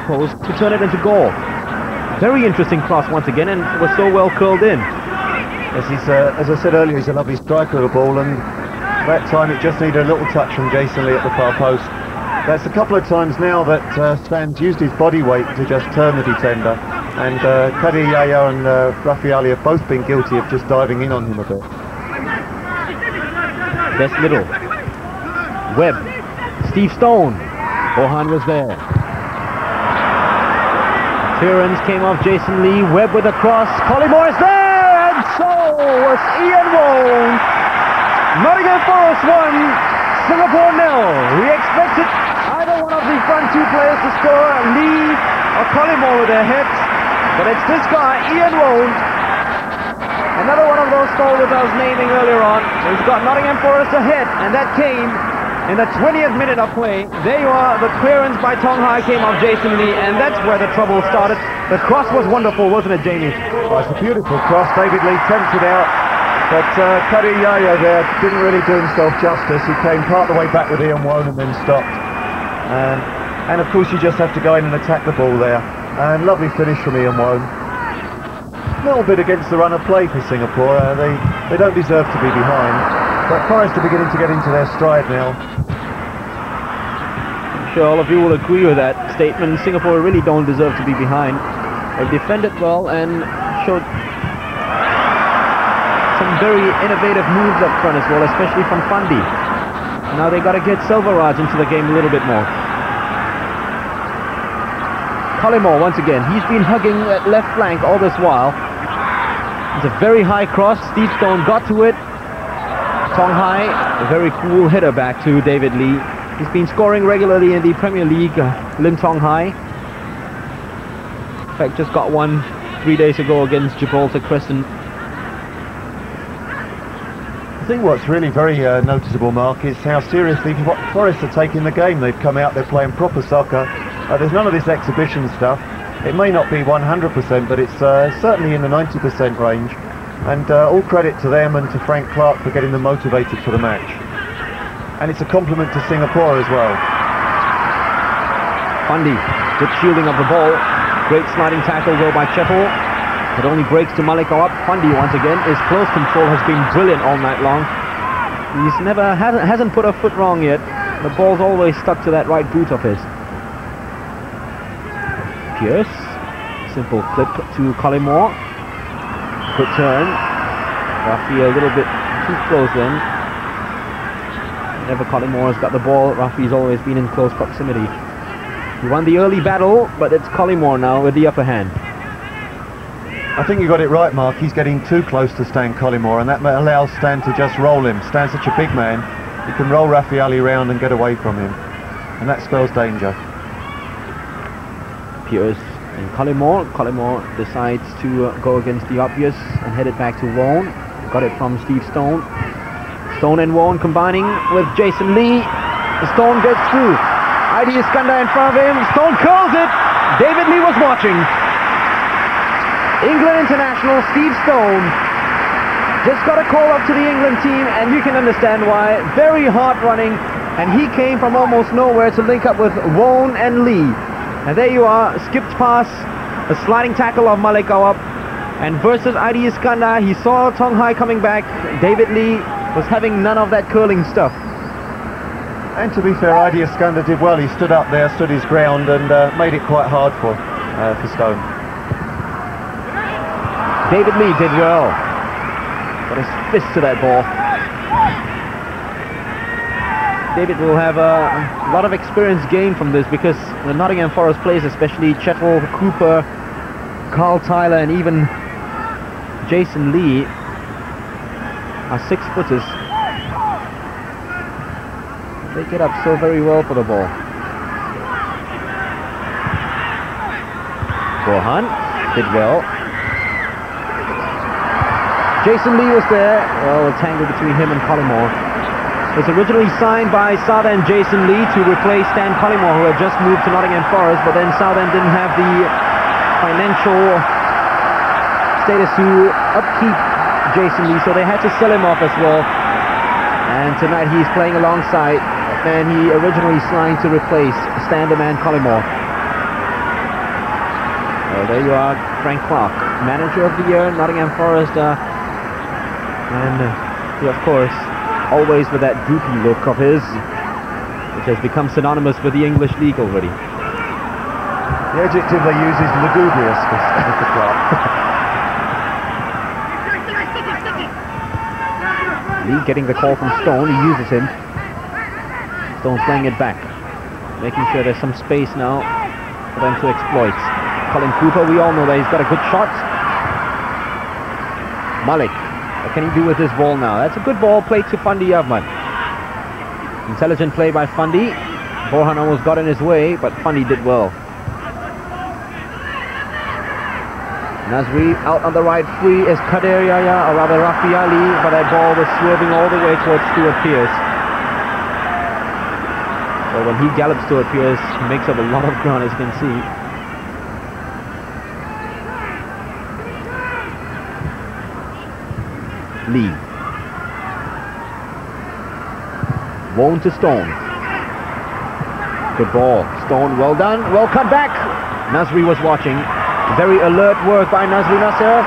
post to turn it into goal. Very interesting cross once again, and was so well curled in. Yes, he's, as I said earlier, he's a lovely striker of the ball, and that time it just needed a little touch from Jason Lee at the far post. That's a couple of times now that Stan's used his body weight to just turn the defender, and Kadi Yaya and Rafi Ali have both been guilty of just diving in on him a bit. Best middle. Webb. Steve Stone. Bohan was there. Clearance came off Jason Lee. Webb with a cross. Collymore is there, and so was Ian Wone. Nottingham Forest 1, Singapore 0. We expected either one of the front two players to score, Lee or Collymore with their heads, but it's this guy, Ian Wone. Another one of those stalwarts I was naming earlier on. He's got Nottingham Forest ahead, and that came in the 20th minute of play. There you are, the clearance by Tong Hai came off Jason Lee, and that's where the trouble started. The cross was wonderful, wasn't it, Jamie? Oh, it's a beautiful cross. David Lee tempted out, but Kadi Yaya there didn't really do himself justice. He came part of the way back with Ian Wone and then stopped. And of course you just have to go in and attack the ball there. And lovely finish from Ian Wone. A little bit against the run of play for Singapore. They don't deserve to be behind. But Forest are beginning to get into their stride now. I'm sure all of you will agree with that statement. Singapore really don't deserve to be behind. They've defended well and showed some very innovative moves up front as well, especially from Fandi. Now they got to get Selvaraj into the game a little bit more. Collymore once again. He's been hugging that left flank all this while. It's a very high cross. Steve Stone got to it. Tong Hai, a very cool header back to David Lee. He's been scoring regularly in the Premier League, Lim Tong Hai. In fact, just got one 3 days ago against Gibraltar Crescent. I think what's really very noticeable, Mark, is how seriously Forest are taking the game. They've come out, they're playing proper soccer. There's none of this exhibition stuff. It may not be 100%, but it's certainly in the 90% range. And all credit to them and to Frank Clark for getting them motivated for the match. And it's a compliment to Singapore as well. Fandi, good shielding of the ball. Great sliding tackle though by Chettle. It only breaks to Malik Awab. Fandi once again. His close control has been brilliant all night long. He's hasn't put a foot wrong yet. The ball's always stuck to that right boot of his. Pearce. Simple clip to Collymore. Good turn. Rafi a little bit too close then. Whenever Collymore has got the ball, Rafi's always been in close proximity. He won the early battle, but it's Collymore now with the upper hand. I think you got it right, Mark. He's getting too close to Stan Collymore, and that allows Stan to just roll him. Stan's such a big man, he can roll Rafi Ali round and get away from him, and that spells danger. Pearce and Collymore. Collymore decides to go against the obvious and head it back to Wone. Got it from Steve Stone. Stone and Wone combining with Jason Lee. Stone gets through. Heidi Iskandar in front of him. Stone curls it. David Lee was watching. England international Steve Stone just got a call up to the England team, and you can understand why. Very hard running, and he came from almost nowhere to link up with Wone and Lee. And there you are, skipped pass, a sliding tackle of Malik Awab, and versus Heidi Iskandar, he saw Tong Hai coming back. David Lee was having none of that curling stuff. And to be fair, Heidi Iskandar did well. He stood up there, stood his ground, and made it quite hard for Stone. David Lee did well. Got his fist to that ball. David will have a lot of experience gained from this, because the Nottingham Forest players, especially Chettle, Cooper, Carl Tyler, and even Jason Lee, are 6-footers. They get up so very well for the ball. Bohan did well. Jason Lee was there. Well, a tangle between him and Collymore. It was originally signed by Southend Jason Lee to replace Stan Collymore, who had just moved to Nottingham Forest, but then Southend didn't have the financial status to upkeep Jason Lee, so they had to sell him off as well. And tonight he's playing alongside, and he originally signed to replace Stan the Man Collymore. Well, there you are, Frank Clark, manager of the year, Nottingham Forest, and he, of course, always with that droopy look of his, which has become synonymous with the English League already. The adjective they use is lugubrious for Mr. Clark. Lee getting the call from Stone, he uses him. Stone's playing it back, making sure there's some space now for them to exploit. Colin Cooper, we all know that he's got a good shot. Malik, what can he do with this ball now? That's a good ball played to Fandi Ahmad. Intelligent play by Fandi. Borhan almost got in his way, but Fandi did well. Nasri out on the right, free is Kader Yahya, or rather Rafi Ali, but that ball was swerving all the way towards Stuart Pearce. Well, when he gallops Stuart Pearce, he makes up a lot of ground, as you can see. Lee. Wone to Stone. Good ball. Stone, well done. Well cut back. Nasri was watching. Very alert work by Nasri Nasser.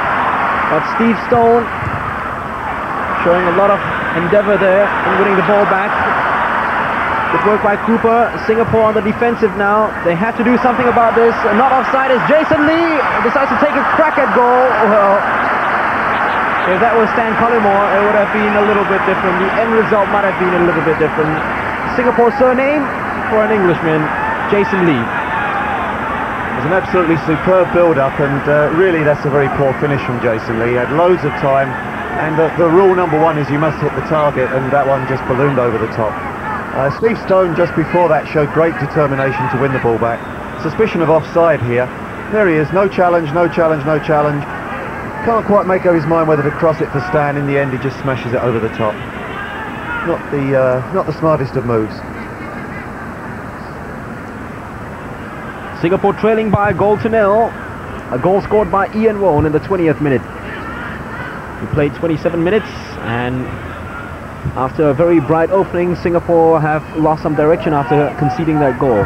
But Steve Stone showing a lot of endeavor there in winning the ball back. Good work by Cooper. Singapore on the defensive now. They have to do something about this. Not offside is Jason Lee. Decides to take a crack at goal. Well, if that was Stan Collymore, it would have been a little bit different. The end result might have been a little bit different. Singapore surname for an Englishman, Jason Lee. It was an absolutely superb build-up, and really that's a very poor finish from Jason Lee. He had loads of time, and the rule number one is you must hit the target, and that one just ballooned over the top. Steve Stone just before that showed great determination to win the ball back. Suspicion of offside here. There he is, no challenge, no challenge, no challenge. Can't quite make up his mind whether to cross it for Stan. In the end, he just smashes it over the top. Not the smartest of moves. Singapore trailing by a goal to nil. A goal scored by Ian Wone in the 20th minute. We played 27 minutes, and after a very bright opening, Singapore have lost some direction after conceding that goal.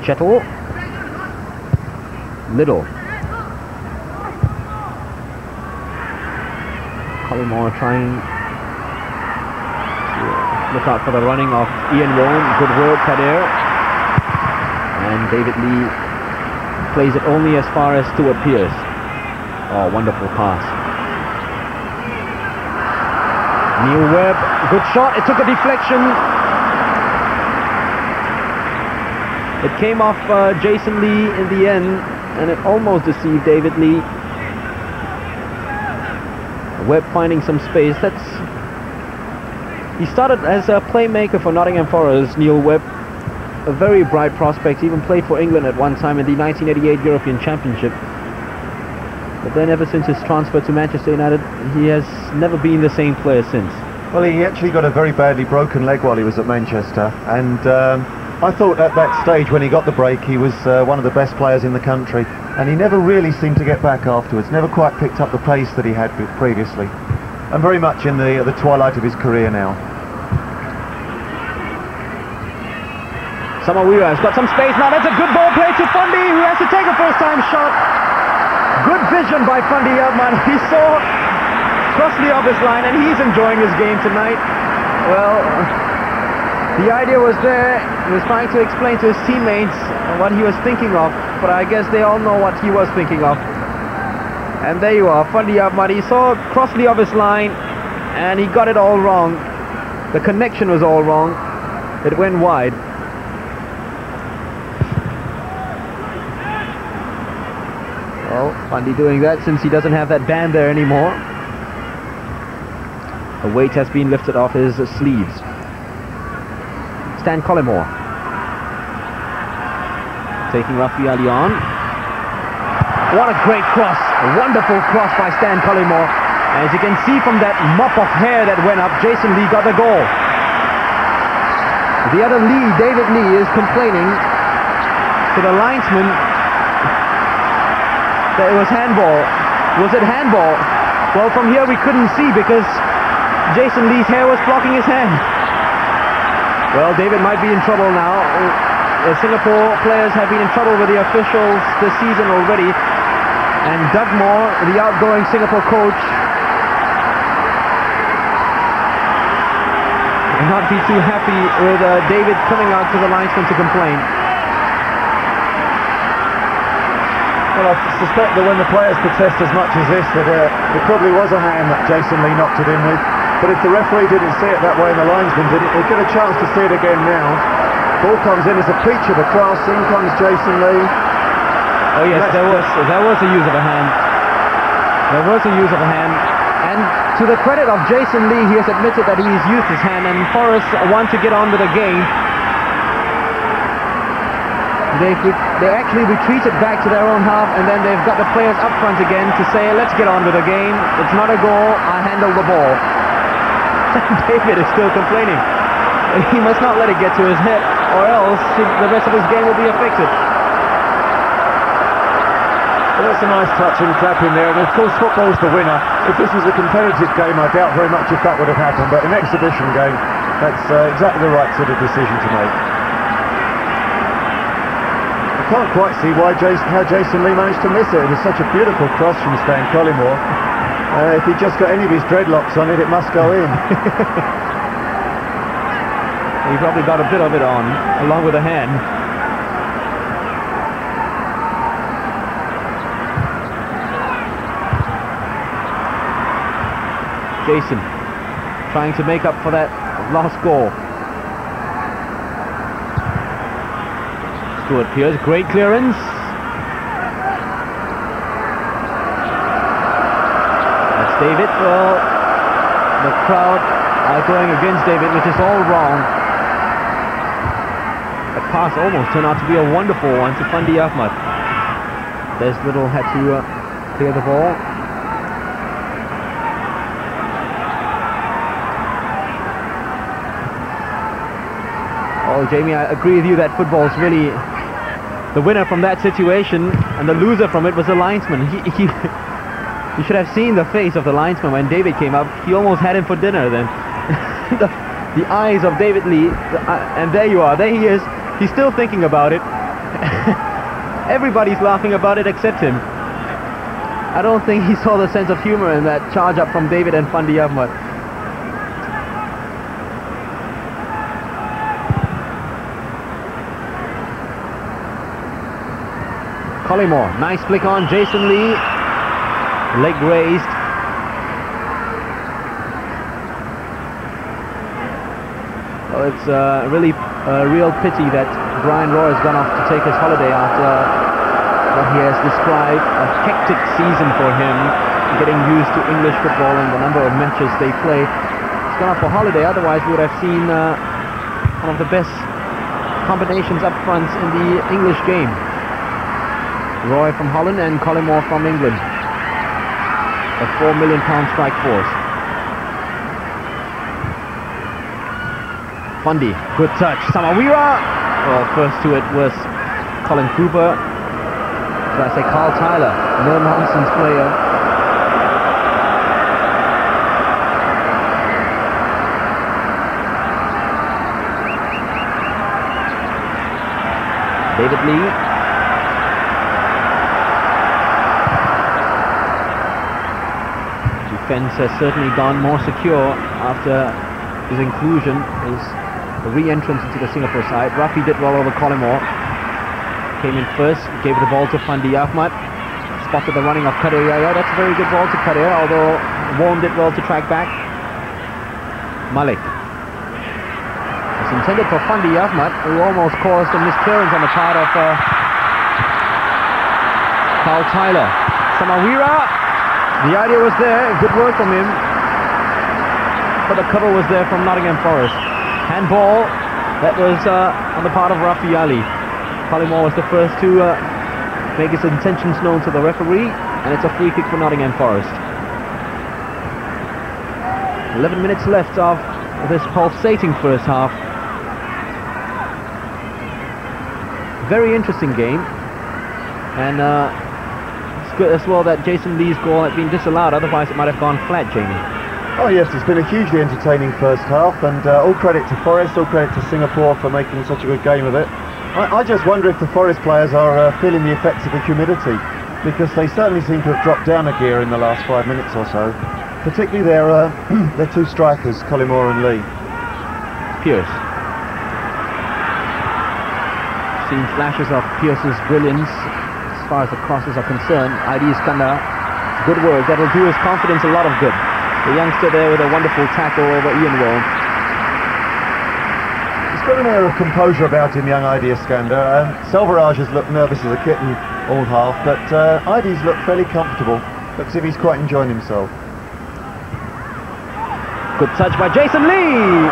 Chettle. Little. Collymore trying to look out for the running of Ian Wone. Good work, Kader. And David Lee plays it only as far as Stuart Pearce. Oh, wonderful pass. Neil Webb, good shot. It took a deflection. It came off Jason Lee in the end, and it almost deceived David Lee. Webb finding some space. He started as a playmaker for Nottingham Forest, Neil Webb. A very bright prospect. He even played for England at one time in the 1988 European Championship. But then ever since his transfer to Manchester United, he has never been the same player since. Well, he actually got a very badly broken leg while he was at Manchester, and I thought at that stage when he got the break he was one of the best players in the country, and he never really seemed to get back afterwards, never quite picked up the pace that he had previously, and very much in the twilight of his career now. Samawira has got some space now. That's a good ball play to Fandi, who has to take a first-time shot. Good vision by Fandi Ahmad. He saw Crossley off his line, and he's enjoying his game tonight. Well, the idea was there. He was trying to explain to his teammates what he was thinking of, but I guess they all know what he was thinking of. And there you are, Fandi Ahmad. He saw Crossley off his line, and he got it all wrong. The connection was all wrong. It went wide. Well, Fandi doing that since he doesn't have that band there anymore. A weight has been lifted off his sleeves. Stan Collymore taking Rafi Ali on. What a great cross. A wonderful cross by Stan Collymore. As you can see from that mop of hair that went up, Jason Lee got the goal. The other Lee, David Lee, is complaining to the linesman that it was handball. Was it handball? Well, from here we couldn't see because Jason Lee's hair was blocking his hand. Well, David might be in trouble now. Singapore players have been in trouble with the officials this season already. And Dugmore, the outgoing Singapore coach, will not be too happy with David coming out to the linesman to complain. Well, I suspect that when the players protest as much as this, that it probably was a hand that Jason Lee knocked it in with. But if the referee didn't see it that way and the linesman didn't, we'll get a chance to see it again now. Ball comes in as a peach of a cross, in comes Jason Lee. Oh yes, there was a use of a hand. There was a use of a hand. And to the credit of Jason Lee, he has admitted that he's used his hand, and Forest want to get on with the game. They actually retreated back to their own half, and then they've got the players up front again to say, let's get on with the game. It's not a goal, I handle the ball. David is still complaining. He must not let it get to his head, or else the rest of his game will be affected. Well, that's a nice touch and tap in there, and of course football's the winner. If this was a competitive game, I doubt very much if that would have happened, but an exhibition game, that's exactly the right sort of decision to make. I can't quite see how Jason Lee managed to miss it. It was such a beautiful cross from Stan Collymore. If he'd just got any of his dreadlocks on it, it must go in. He probably got a bit of it on, along with a hand. Jason trying to make up for that lost goal. Stuart Pearce, great clearance. That's David. Well, the crowd are going against David, which is all wrong. That pass almost turned out to be a wonderful one to Fandi Ahmad. There's Little had to clear the ball. Oh, Jamie, I agree with you that football is really the winner from that situation, and the loser from it was the linesman. You should have seen the face of the linesman when David came up. He almost had him for dinner then. the eyes of David Lee, and there you are, there he is. He's still thinking about it. Everybody's laughing about it except him. I don't think he saw the sense of humor in that charge up from David and Fandi Ahmad. Collymore, nice flick on Jason Lee, leg raised. Well, it's really a real pity that Brian Roy has gone off to take his holiday after what he has described a hectic season for him, getting used to English football and the number of matches they play. He's gone off for holiday, otherwise we would have seen one of the best combinations up front in the English game. Roy from Holland and Collymore from England. A £4 million strike force. Fandi, good touch. Samawira. Well, first to it was Colin Cooper. Should I say Carl Tyler? No nonsense player. David Lee. Defense has certainly gone more secure after his inclusion, his re-entrance into the Singapore side. Rafi did well over Collymore. Came in first, gave the ball to Fandi Ahmad. Spotted the running of Kadir Yaya. That's a very good ball to Kadir, although Warren did well to track back. Malik. It's intended for Fandi Ahmad, who almost caused a misclearance on the part of Carl Tyler. Samawira. The idea was there, good work from him, but the cover was there from Nottingham Forest. Handball, that was on the part of Rafi Ali. Collymore was the first to make his intentions known to the referee, and it's a free kick for Nottingham Forest. 11 minutes left of this pulsating first half. Very interesting game, and good as well that Jason Lee's goal had been disallowed, otherwise it might have gone flat, Jamie. Oh yes, it's been a hugely entertaining first half, and all credit to Forest, all credit to Singapore for making such a good game of it. I just wonder if the Forest players are feeling the effects of the humidity, because they certainly seem to have dropped down a gear in the last 5 minutes or so. Particularly their two strikers, Collymore and Lee. Pearce. Seen flashes of Pearce's brilliance as far as the crosses are concerned. ID Iskandar, good work. That'll do his confidence a lot of good. The youngster there with a wonderful tackle over Ian Wall. He's got an air of composure about him, young ID Iskandar. Selvaraj has looked nervous as a kitten all half, but ID's looked fairly comfortable. Looks as if he's quite enjoying himself. Good touch by Jason Lee.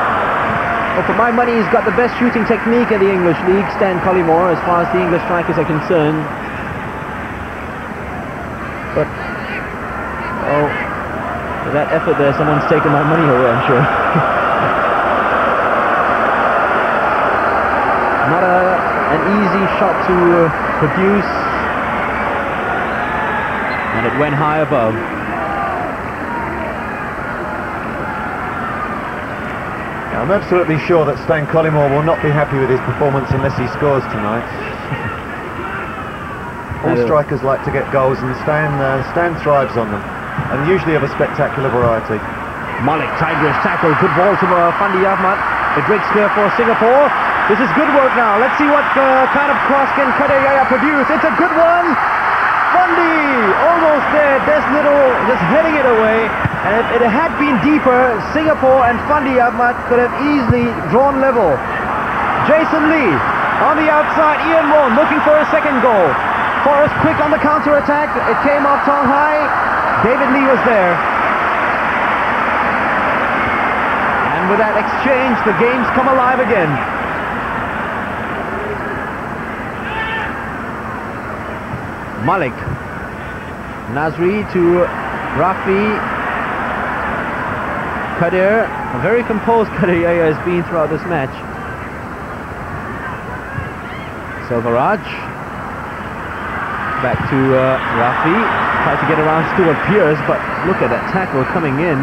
Well, for my money, he's got the best shooting technique in the English League, Stan Collymore, as far as the English strikers are concerned. But, oh, for that effort there, someone's taken my money away, I'm sure. Not an easy shot to produce. And it went high above. I'm absolutely sure that Stan Collymore will not be happy with his performance unless he scores tonight. All strikers like to get goals, and Stan thrives on them, and usually of a spectacular variety. Malik, tigerish tackle, good ball to Fandi Ahmad. It breaks clear for Singapore. This is good work now. Let's see what kind of cross can Kadeyaya produce. It's a good one. Fandi almost there. There's little, just heading it away. And if it had been deeper, Singapore and Fandi Ahmad could have easily drawn level. Jason Lee on the outside. Ian Won looking for a second goal. Forrest quick on the counter-attack. It came off Tong Hai. David Lee was there. And with that exchange, the game's come alive again. Malik. Nasri to Rafi. Kadir, a very composed Kadeyaya has been throughout this match. Selvaraj. Back to Rafi. Tried to get around Stuart Pearce, but look at that tackle coming in.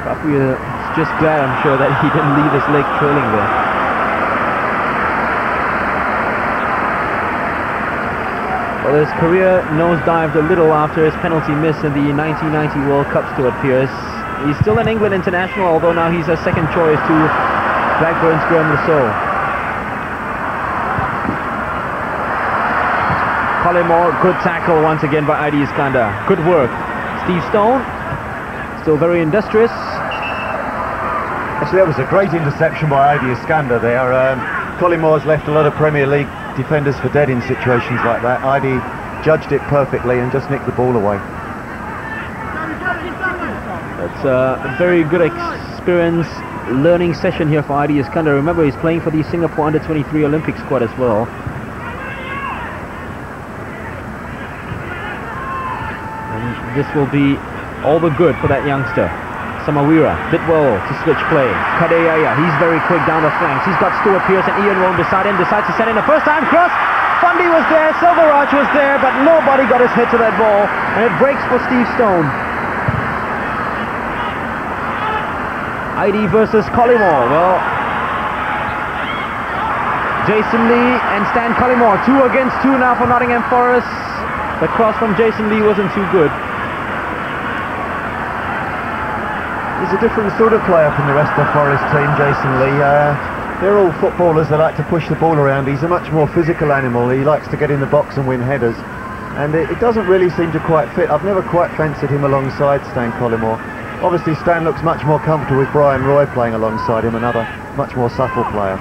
Rafi is just glad, I'm sure, that he didn't leave his leg trailing there. Well, his career nosedived a little after his penalty miss in the 1990 World Cup, Stuart Pearce. He's still an England international, although now he's a second choice to Blackburn's Graham Rousseau. Collymore, good tackle once again by ID Iskandar. Good work. Steve Stone, still very industrious. Actually, that was a great interception by ID Iskandar there. Collymore's left a lot of Premier League defenders for dead in situations like that. ID judged it perfectly and just nicked the ball away. That's a very good experience, learning session here for ID Iskandar. Remember, he's playing for the Singapore Under-23 Olympic squad as well. And this will be all the good for that youngster. Samawira did well to switch play. Kadeyaya, he's very quick down the flanks. He's got Stuart Pearce and Ian Won beside him. Decides to send in a first-time cross. Fandi was there, Selvaraj was there, but nobody got his head to that ball, and it breaks for Steve Stone. ID versus Collymore. Well, Jason Lee and Stan Collymore, 2 against 2 now for Nottingham Forest. The cross from Jason Lee wasn't too good. He's a different sort of player from the rest of the Forest team, Jason Lee. They're all footballers that like to push the ball around. He's a much more physical animal. He likes to get in the box and win headers. And it doesn't really seem to quite fit. I've never quite fancied him alongside Stan Collymore. Obviously, Stan looks much more comfortable with Brian Roy playing alongside him, another much more subtle player.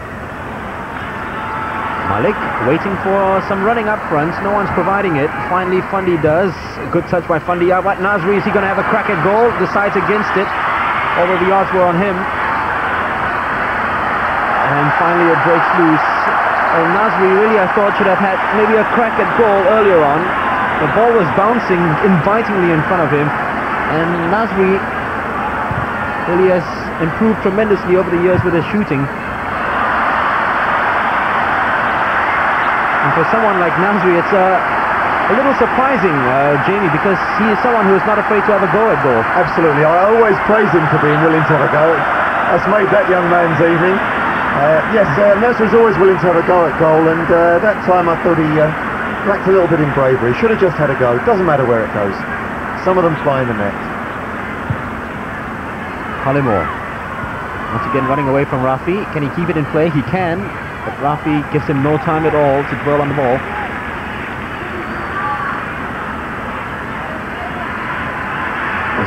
Malik waiting for some running up front. No one's providing it. Finally, Fandi does. Good touch by Fandi. What Nasri, is he going to have a crack at goal? Decides against it, although the odds were on him. And finally it breaks loose. And Nasri really, I thought, should have had maybe a crack at goal earlier on. The ball was bouncing invitingly in front of him. And Nasri really has improved tremendously over the years with his shooting. And for someone like Nasri, it's a little surprising, Jamie, because he is someone who is not afraid to have a go at goal. Absolutely. I always praise him for being willing to have a go. That's made that young man's evening. Yes, Mercer's always willing to have a go at goal, and that time I thought he lacked a little bit in bravery. Should have just had a go. Doesn't matter where it goes. Some of them fly in the net. Collymore once again running away from Rafi. Can he keep it in play? He can, but Rafi gives him no time at all to dwell on the ball.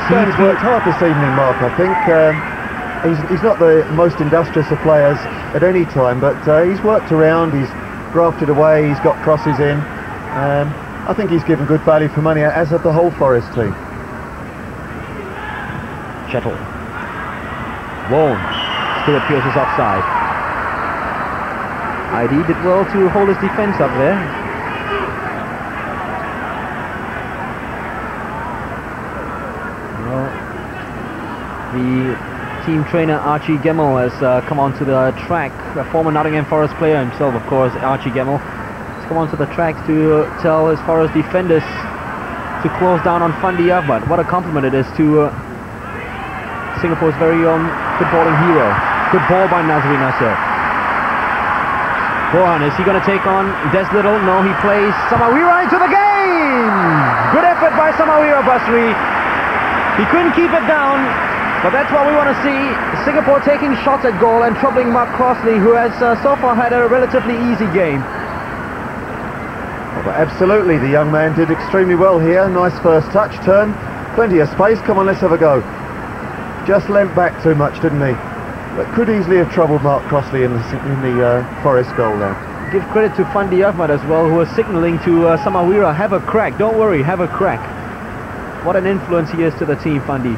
He's worked hard this evening, Mark, I think. He's not the most industrious of players at any time, but he's worked around, he's grafted away, he's got crosses in. I think he's given good value for money, as have the whole Forest team. Chettle. Wone. Stuart Pearce is offside. ID did well to hold his defence up there. Well, the team trainer Archie Gemmell has come onto the track. A former Nottingham Forest player himself, of course, Archie Gemmell, has come onto the track to tell his Forest defenders to close down on Fandi Ahmad. What a compliment it is to Singapore's very own footballing hero. Good ball by Nazri Nasser. Bohan, is he going to take on Des Little? No, he plays Samawira into the game! Good effort by Samawira, Basri. He couldn't keep it down, but that's what we want to see. Singapore taking shots at goal and troubling Mark Crossley, who has so far had a relatively easy game. Well, absolutely, the young man did extremely well here. Nice first touch, turn, plenty of space. Come on, let's have a go. Just leant back too much, didn't he? But could easily have troubled Mark Crossley in the Forest goal there. Give credit to Fandi Ahmad as well, who was signalling to Samawira, have a crack, don't worry, have a crack. What an influence he is to the team, Fandi.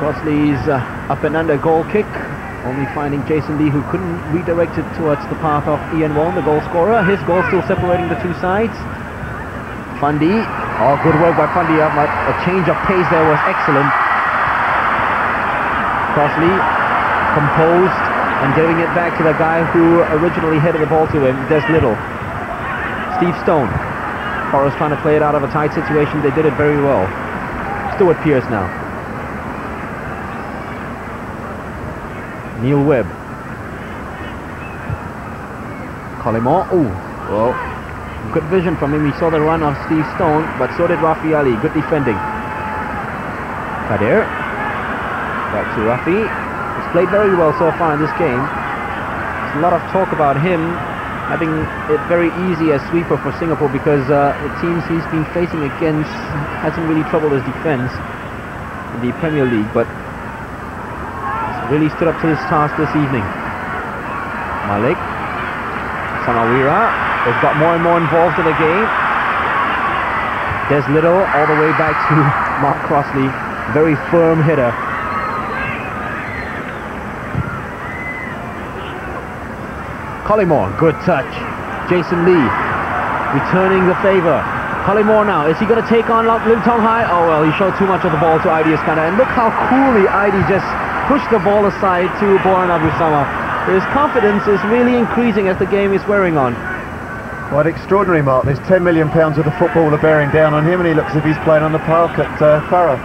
Crossley's up and under goal kick, only finding Jason Lee, who couldn't redirect it towards the path of Ian Wone, the goal scorer. His goal still separating the two sides. Fandi, oh, good work by Fandi Ahmad. A change of pace there was excellent. Crossley composed and giving it back to the guy who originally headed the ball to him, Des Little. Steve Stone. Forrest trying to play it out of a tight situation. They did it very well. Stuart Pearce now. Neil Webb. Collymore. Oh, well. Good vision from him. He saw the run of Steve Stone, but so did Rafi Ali. Good defending. Kadir. Back to Rafi. He's played very well so far in this game. There's a lot of talk about him having it very easy as sweeper for Singapore because the teams he's been facing against hasn't really troubled his defense in the Premier League, but he's really stood up to this task this evening. Malik. Samawira has got more and more involved in the game. Des Little all the way back to Mark Crossley. Very firm hitter. Collymore, good touch. Jason Lee returning the favor. Collymore now, is he going to take on Lim Tong Hai? Oh well, he showed too much of the ball to Aidi Iskandar, and look how coolly Aidi just pushed the ball aside to Boran Abusama. His confidence is really increasing as the game is wearing on. Quite extraordinary, Mark. There's £10 million of the footballer bearing down on him, and he looks as if he's playing on the park at Farah.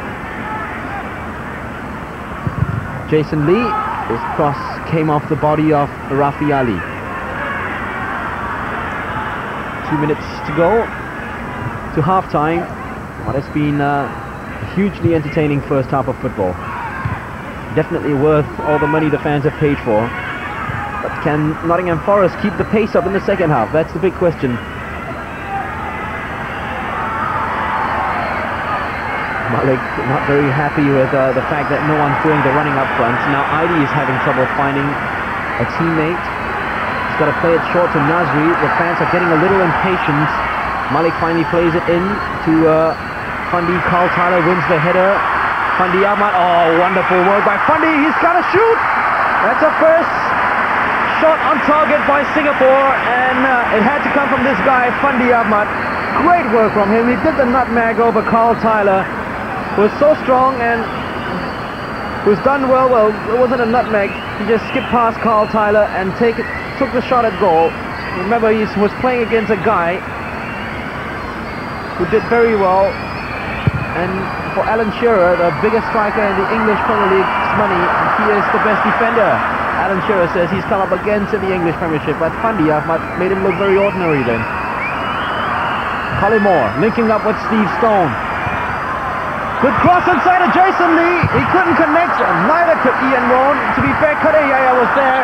Jason Lee, his cross came off the body of Rafi Ali. 2 minutes to go to half-time. What has been a hugely entertaining first half of football. Definitely worth all the money the fans have paid for. But can Nottingham Forest keep the pace up in the second half? That's the big question. Malik not very happy with the fact that no one's doing the running up front. Now Aidi is having trouble finding a teammate. He's got to play it short to Nazri. The fans are getting a little impatient. Malik finally plays it in to Fandi. Carl Tyler wins the header. Fandi Ahmad, oh, wonderful work by Fandi. He's got to shoot. That's a first shot on target by Singapore, and it had to come from this guy, Fandi Ahmad. Great work from him. He did the nutmeg over Carl Tyler, who was so strong and who's done well. Well, it wasn't a nutmeg. He just skipped past Carl Tyler and took the shot at goal. Remember, he was playing against a guy who did very well. and for Alan Shearer, the biggest striker in the English Premier League's money, he is the best defender. Alan Shearer says he's come up against in the English Premiership, but Fandi made him look very ordinary then. Collymore linking up with Steve Stone. Good cross inside of Jason Lee. He couldn't connect, neither could Ian Rowan. To be fair, Kadir Yaya was there.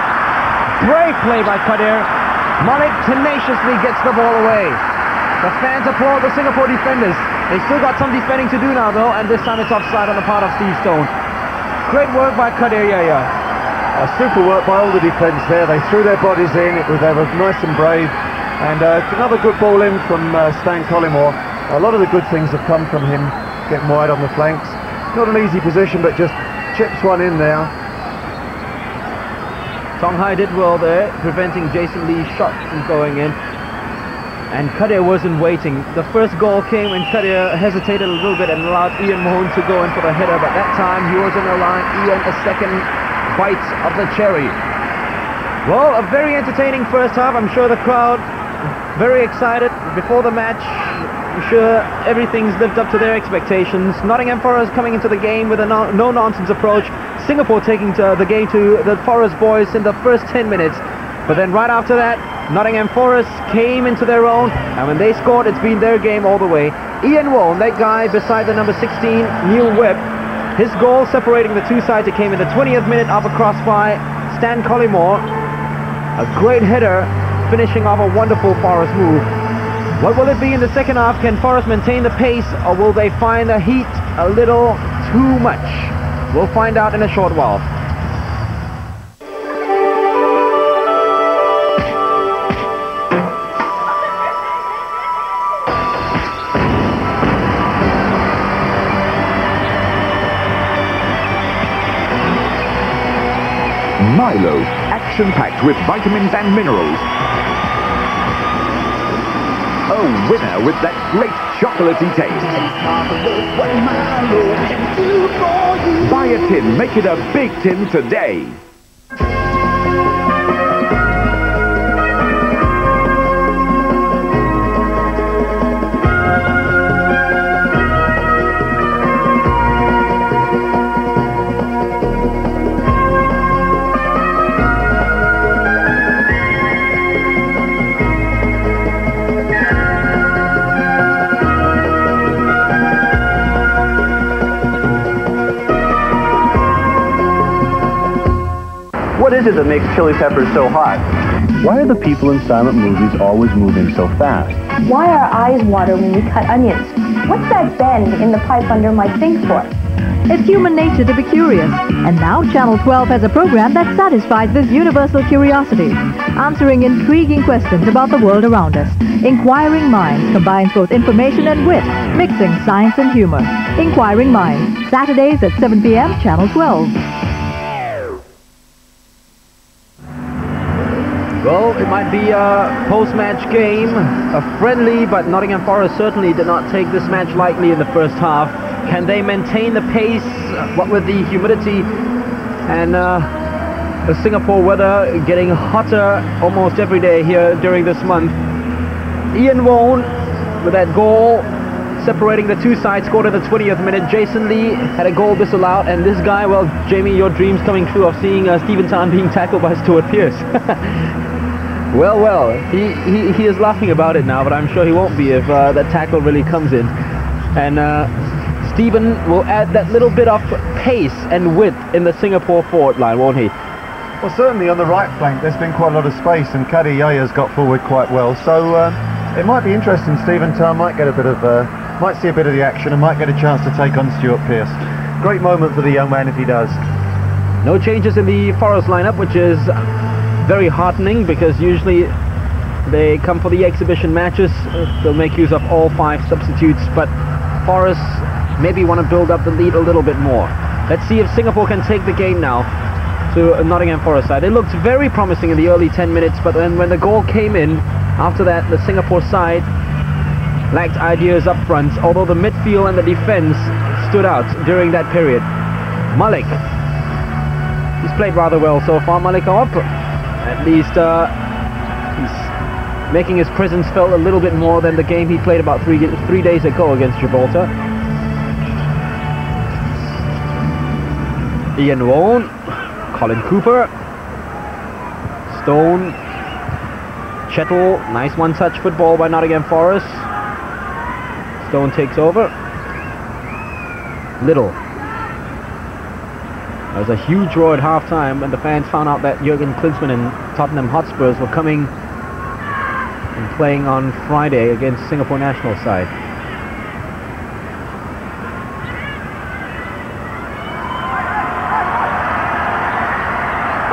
Great play by Kadir. Malik tenaciously gets the ball away. The fans applaud the Singapore defenders. They still got some defending to do now though, and this time it's offside on the part of Steve Stone. Great work by Kadir Yaya. Super work by all the defence there. They threw their bodies in. They were nice and brave. And another good ball in from Stan Collymore. A lot of the good things have come from him, getting wide on the flanks. Not an easy position, but just chips one in there. Songhai did well there, preventing Jason Lee's shot from going in. And Kadir wasn't waiting. The first goal came and Kadir hesitated a little bit and allowed Ian Mahone to go in for the header, but that time he wasn't allowing Ian a second bite of the cherry. Well, a very entertaining first half. I'm sure the crowd very excited before the match. I'm sure everything's lived up to their expectations. Nottingham Forest coming into the game with a no-nonsense approach. Singapore taking the game to the Forest boys in the first 10 minutes. But then right after that, Nottingham Forest came into their own, and when they scored, it's been their game all the way. Ian Woan, that guy beside the number 16, Neil Webb, his goal separating the two sides, it came in the 20th minute off a cross by Stan Collymore. A great header, finishing off a wonderful Forest move. What will it be in the second half? Can Forest maintain the pace, or will they find the heat a little too much? We'll find out in a short while. Milo, action-packed with vitamins and minerals. A winner with that great chocolatey taste. Buy a tin, make it a big tin today. What is it that makes chili peppers so hot? Why are the people in silent movies always moving so fast? Why our eyes water when we cut onions? What's that bend in the pipe under my sink for? It's human nature to be curious, and now Channel 12 has a program that satisfies this universal curiosity, answering intriguing questions about the world around us. Inquiring Minds combines both information and wit, mixing science and humor. Inquiring Minds, Saturdays at 7 p.m., Channel 12. Well, it might be a post-match game, a friendly, but Nottingham Forest certainly did not take this match lightly in the first half. Can they maintain the pace, what with the humidity and the Singapore weather getting hotter almost every day here during this month? Ian Woan with that goal separating the two sides, scored in the 20th minute. Jason Lee had a goal disallowed, and this guy, well, Jamie, your dreams coming true of seeing Stephen Tan being tackled by Stuart Pearce. Well, he is laughing about it now, but I'm sure he won't be if that tackle really comes in. And Stephen will add that little bit of pace and width in the Singapore forward line, won't he? Well, certainly on the right flank there's been quite a lot of space, and Kadir Yaya's got forward quite well, so it might be interesting. Stephen Tan might get a bit of might see a bit of the action and might get a chance to take on Stuart Pearce. Great moment for the young man if he does. No changes in the Forest lineup, which is very heartening, because usually they come for the exhibition matches. They'll make use of all 5 substitutes, but Forest maybe want to build up the lead a little bit more. Let's see if Singapore can take the game now to a Nottingham Forest side. It looked very promising in the early 10 minutes, but then when the goal came in, after that the Singapore side lacked ideas up front, although the midfield and the defense stood out during that period. Malik, he's played rather well so far. Malik Awab, at least he's making his presence felt a little bit more than the game he played about three days ago against Gibraltar. Ian Woan, Colin Cooper, Stone, Chettle, nice one-touch football by Nottingham Forest. Stone takes over. Little. There was a huge roar at half-time when the fans found out that Jurgen Klinsmann and Tottenham Hotspurs were coming and playing on Friday against Singapore national side.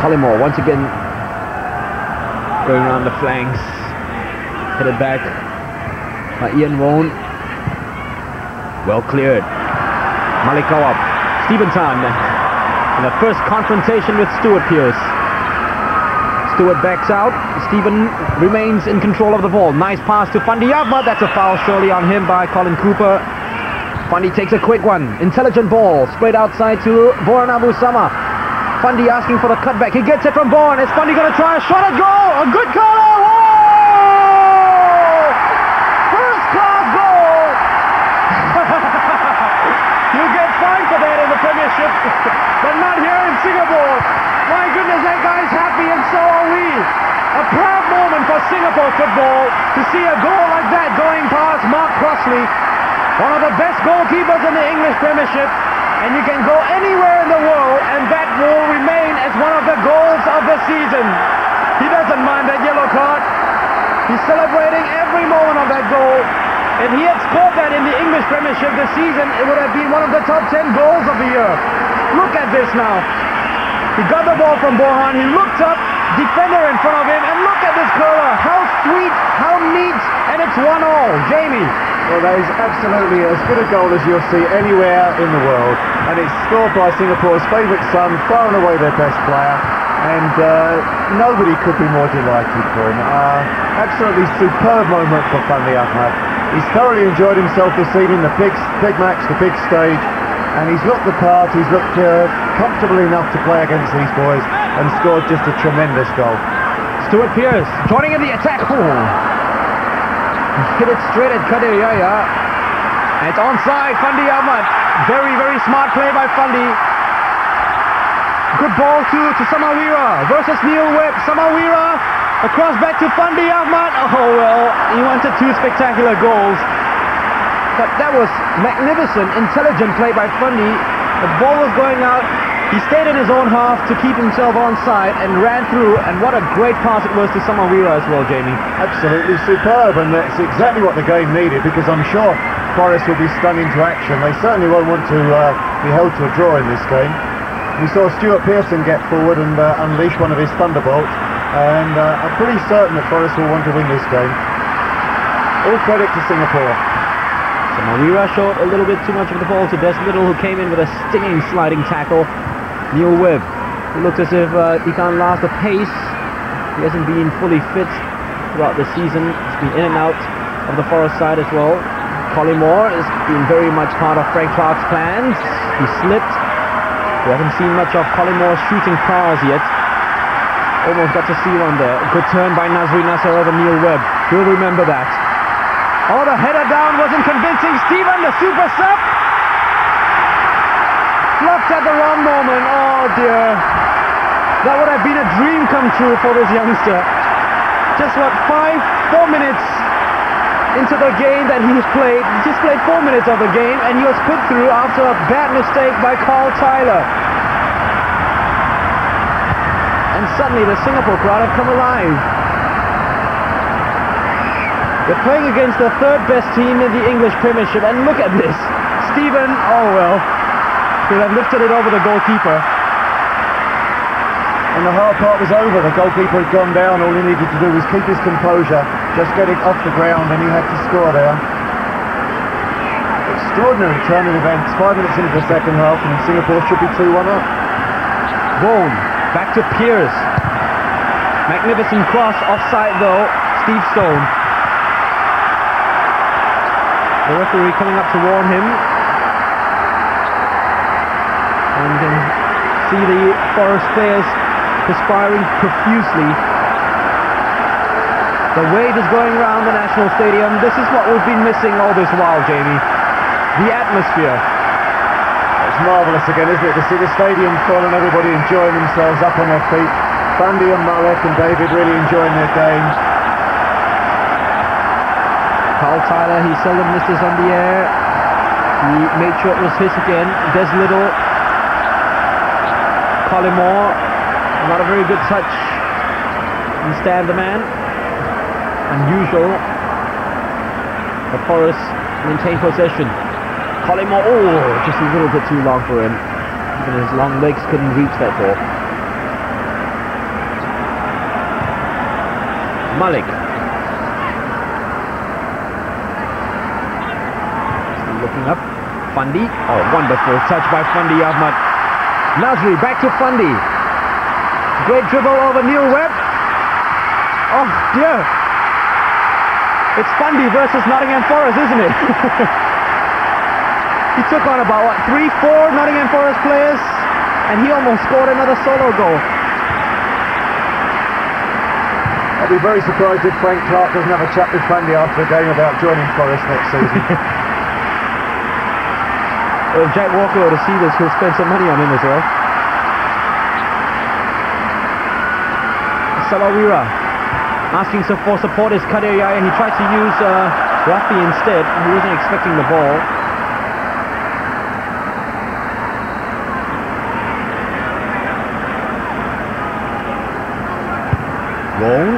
Collymore once again going around the flanks, headed back by Ian Woan. Well cleared. Malikawa, Stevenson in the first confrontation with Stuart Pearce. Stuart backs out. Stephen remains in control of the ball. Nice pass to Fandi, but that's a foul surely on him by Colin Cooper. Fandi takes a quick one. Intelligent ball sprayed outside to Boran Abu Sama. Fandi asking for the cutback. He gets it from Bourne. Is Fandi going to try a shot at goal? A good corner! Whoa! First class goal! You get fined for that in the Premiership, but not here in Singapore. My goodness, that guy's happy and so are we. A proud moment for Singapore football to see a goal like that going past Mark Crossley, one of the best goalkeepers in the English Premiership. And you can go anywhere in the world and that will remain as one of the goals of the season. He doesn't mind that yellow card. He's celebrating every moment of that goal. If he had scored that in the English Premiership this season, it would have been one of the top 10 goals of the year. Look at this now. He got the ball from Bohan, he looked up, defender in front of him, and look at this curler. How sweet, how neat, and it's 1-1. Jamie. Well, that is absolutely as good a goal as you'll see anywhere in the world, and it's scored by Singapore's favourite son, far and away their best player, and nobody could be more delighted for him. Absolutely superb moment for Fandi Ahmad. He's thoroughly enjoyed himself this evening, the big match, the big stage, and he's looked the part, he's looked comfortable enough to play against these boys, and scored just a tremendous goal. Stuart Pearce joining in the attack. Hit it straight at Kadir Yahya. And it's onside, Fandi Ahmad. Very, very smart play by Fandi. Good ball to Samawira versus Neil Webb. Samawira across back to Fandi Ahmad. Oh well, he wanted two spectacular goals. But that was magnificent, intelligent play by Fandi. The ball was going out. He stayed in his own half to keep himself onside and ran through, and what a great pass it was to Samawira as well, Jamie. Absolutely superb, and that's exactly what the game needed, because I'm sure Forest will be stung into action. They certainly won't want to be held to a draw in this game. We saw Stuart Pearson get forward and unleash one of his thunderbolts, and I'm pretty certain that Forest will want to win this game. All credit to Singapore. Samawira showed a little bit too much of the ball to Des Little, who came in with a stinging sliding tackle. Neil Webb, who looks as if he can't last the pace. He hasn't been fully fit throughout the season. He's been in and out of the Forest side as well. Collymore has been very much part of Frank Clark's plans. He slipped. We haven't seen much of Collymore's shooting prowess yet. Almost got to see one there. Good turn by Nazri Nasser over Neil Webb. We'll remember that. Oh, the header down wasn't convincing. Stephen, the super sub. Flopped at the wrong moment. Oh dear. That would have been a dream come true for this youngster. Just what, 4 minutes into the game that he's played. He just played 4 minutes of the game, and he was put through after a bad mistake by Carl Tyler. And suddenly the Singapore crowd have come alive. They're playing against the third best team in the English Premiership, and look at this. Stephen, oh well, could have lifted it over the goalkeeper. And the hard part was over. The goalkeeper had gone down. All he needed to do was keep his composure, just get it off the ground, and he had to score there. Extraordinary turn of events. 5 minutes into the second half, and Singapore should be 2-1 up. Bourne, back to Pearce. Magnificent cross, offside though. Steve Stone. The referee coming up to warn him. And you can see the Forest players perspiring profusely. The wave is going around the National Stadium. This is what we've been missing all this while, Jamie. The atmosphere. it's marvellous again, isn't it, to see the stadium full and everybody enjoying themselves up on their feet. Fandi and Malek and David really enjoying their game. Carl Tyler, he seldom misses on the air. He made sure it was his again. Des Little. Collymore, not a very good touch. And stand the man. Unusual. But Forrest maintained possession. Collymore, oh, just a little bit too long for him. Even his long legs couldn't reach that ball. Malik. Still looking up. Fandi. Oh, wonderful touch by Fandi Ahmad. Nasri back to Fandi. Great dribble over Neil Webb. Oh dear. It's Fandi versus Nottingham Forest, isn't it? He took on about, what, 3-4 Nottingham Forest players, and he almost scored another solo goal. I'd be very surprised if Frank Clark doesn't have a chat with Fandi after the game about joining Forest next season. Well, if Jack Walker were to see this, he'll spend some money on him as well. Salawira asking for support is Kadir Yahya. He tried to use Rafi instead. He wasn't expecting the ball. Wrong.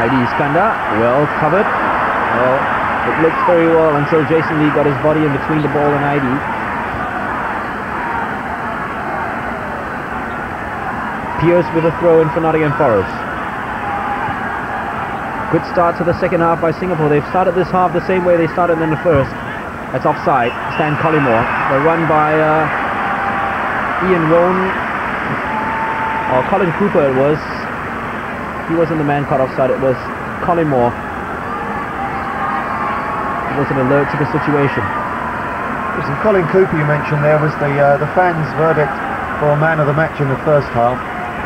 Heidi Iskandar, well covered. Well, it looks very well until Jason Lee got his body in between the ball and Heidi. Pearce with a throw in for Nottingham Forest. Good start to the second half by Singapore. They've started this half the same way they started in the first. That's offside. Stan Collymore. The run by Ian Rowan. Or Colin Cooper it was. He wasn't the man caught offside. It was Collymore. He wasn't alert to the situation. Listen, Colin Cooper you mentioned there was the fans' verdict for man of the match in the first half.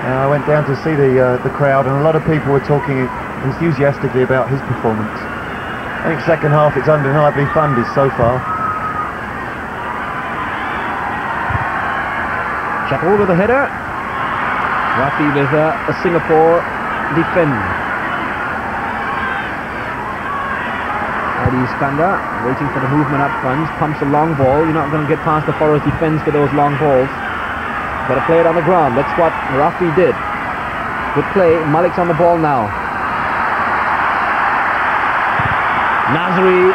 I went down to see the crowd, and a lot of people were talking enthusiastically about his performance. I think second half it's undeniably Fundi's so far. Chappell with a header. Rafi with a Singapore defend. Adi Iskandar waiting for the movement up front. Pumps a long ball. You're not going to get past the Forest defence with those long balls. Got to play it on the ground. That's what Rafi did. Good play. Malik's on the ball now. Nasri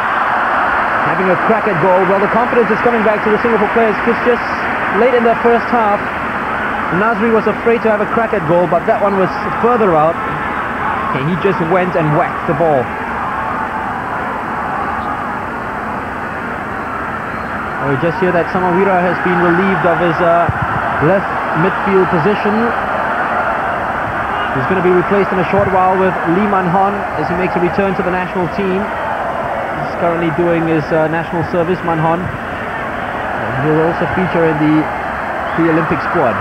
having a crack at goal. Well, the confidence is coming back to the Singapore players because just late in the first half, Nasri was afraid to have a crack at goal, but that one was further out. And he just went and whacked the ball. We just hear that Samawira has been relieved of his left midfield position. He's going to be replaced in a short while with Lee Man Hon as he makes a return to the national team. He's currently doing his national service, Man Hon. And he'll also feature in the pre-Olympic squad.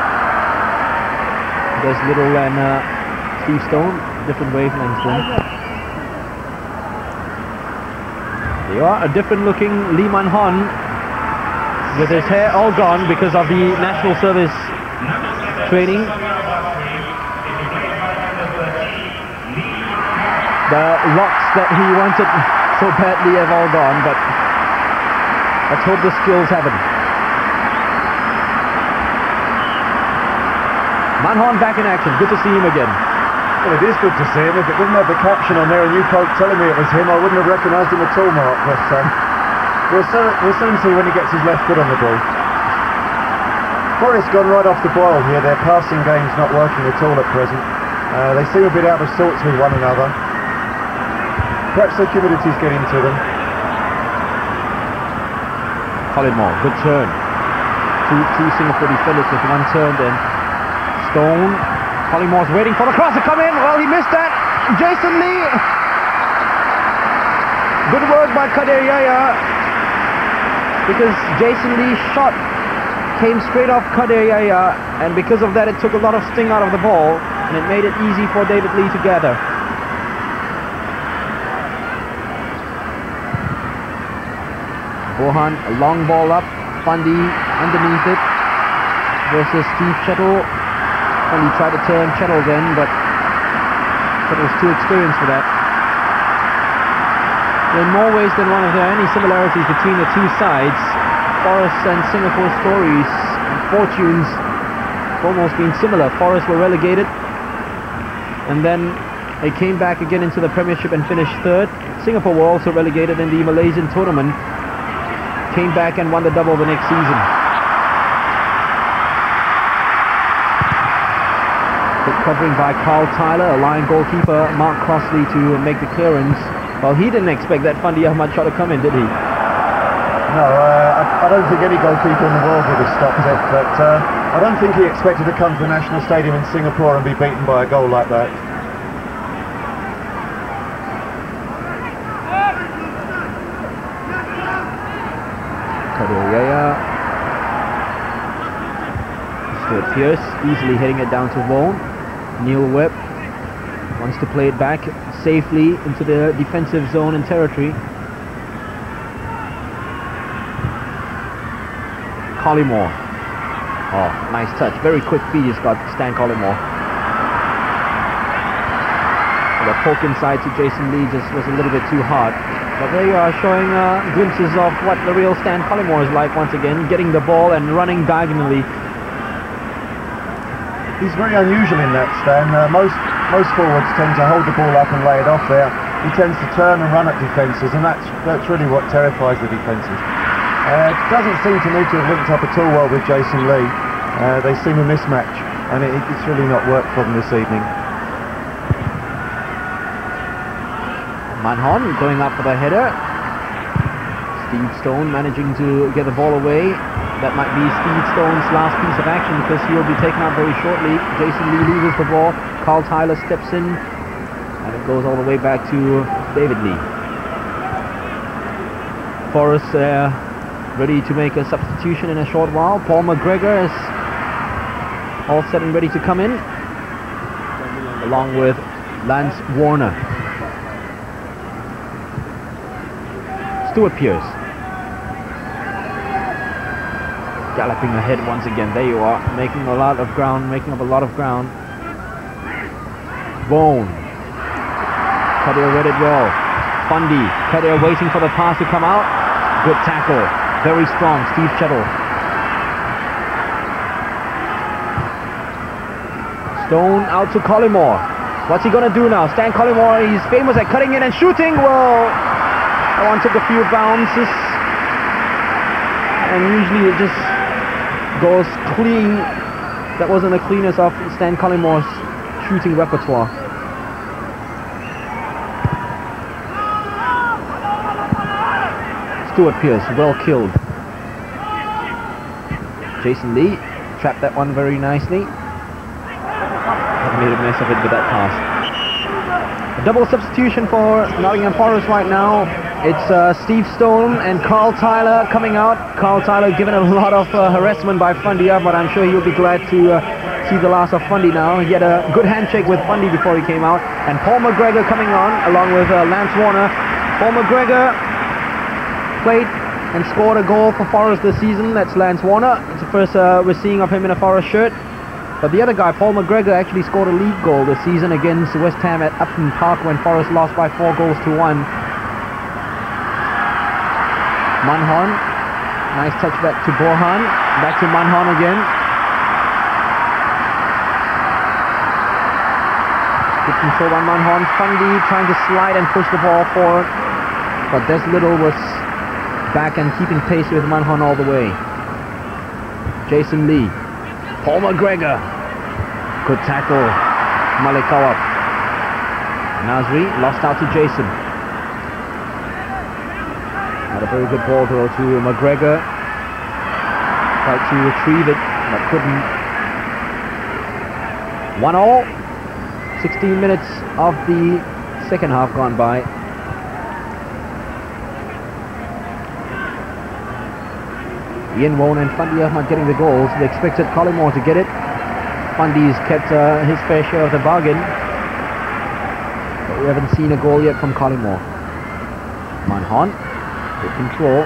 There's Little and Steve Stone, different wavelengths then. They are a different looking Lee Man Hon, with his hair all gone because of the national service training. The locks that he wanted so badly have all gone, but let's hope the skills haven't. Manhorn back in action. Good to see him again. Well, it is good to see him. If it didn't have the caption on there and you folk telling me it was him, I wouldn't have recognised him at all, Mark. But we'll soon see when he gets his left foot on the ball. Forest gone right off the boil here. Their passing game's not working at all at present. They seem a bit out of sorts with one another. Perhaps the humidity's getting to them. Collymore, good turn. Two Singapore defenders with one turn then. Stone. Collymore's waiting for the cross to come in. Well, he missed that. Jason Lee. Good work by Kadir Yahya, because Jason Lee's shot came straight off Kadir Yahya, and because of that it took a lot of sting out of the ball, and it made it easy for David Lee to gather. Bohan, a long ball up. Fandi underneath it versus Steve Chettle. Fandi tried to turn Chettle then, but Chettle's too experienced for that. In more ways than one, if there are any similarities between the two sides, Forest and Singapore stories and fortunes have almost been similar. Forest were relegated, and then they came back again into the Premiership and finished third. Singapore were also relegated in the Malaysian tournament, came back and won the double the next season. Good covering by Carl Tyler, a Lion goalkeeper, Mark Crossley to make the clearance. Well, he didn't expect that Fandi Ahmad shot to come in, did he? No, I don't think any goalkeeper in the world would have stopped it, but I don't think he expected to come to the National Stadium in Singapore and be beaten by a goal like that. Stuart Pearce easily heading it down to Vaughan. Neil Webb wants to play it back safely into the defensive zone and territory. Collymore. Oh, nice touch. Very quick feed he's got, Stan Collymore. The poke inside to Jason Lee just was a little bit too hard. But there you are, showing glimpses of what the real Stan Collymore is like once again, getting the ball and running diagonally. He's very unusual in that, Stan. Most forwards tend to hold the ball up and lay it off there. He tends to turn and run at defences, and that's really what terrifies the defences. Doesn't seem to me to have linked up at all well with Jason Lee. They seem a mismatch, and it's really not worked for them this evening. Manhon going up for the header. Steve Stone managing to get the ball away. That might be Steve Stone's last piece of action because he'll be taken out very shortly. Jason Lee loses the ball. Carl Tyler steps in, and it goes all the way back to David Lee. Forrest ready to make a substitution in a short while. Paul McGregor is all set and ready to come in, along with Lance Warner. Stuart Pearce galloping ahead once again. There you are, making a lot of ground, making up a lot of ground. Bone. Kadir read it well. Fandi. Kadir waiting for the pass to come out. Good tackle. Very strong. Steve Chettle. Stone out to Collymore. What's he going to do now? Stan Collymore, he's famous at cutting in and shooting. Well, that one took a few bounces. And usually it just goes clean. That wasn't the cleanest of Stan Collymore's shooting repertoire. Stuart Pearce, well killed. Jason Lee trapped that one very nicely. Made a mess of it with that pass. A double substitution for Nottingham Forest right now. It's Steve Stone and Carl Tyler coming out. Carl Tyler given a lot of harassment by Fandi, but I'm sure he'll be glad to see the last of Fandi now. He had a good handshake with Fandi before he came out. And Paul McGregor coming on along with Lance Warner. Paul McGregor played and scored a goal for Forest this season. That's Lance Warner. It's the first we're seeing of him in a Forest shirt. But the other guy, Paul McGregor, actually scored a league goal this season against West Ham at Upton Park when Forest lost by 4 goals to 1. Manhon, nice touch back to Bohan, back to Manhon again. Good control by Manhon. Fandi trying to slide and push the ball forward, but Des Little was back and keeping pace with Manhon all the way. Jason Lee, Paul McGregor, good tackle, Malikawap. Nasri lost out to Jason. Not a very good ball throw to McGregor. Tried to retrieve it, but couldn't. 1-1. 16 minutes of the second half gone by. Ian Wone and Fandi Ahmad getting the goals. They expected Collymore to get it. Fundi's kept his fair share of the bargain. But we haven't seen a goal yet from Collymore. Manhon, good control.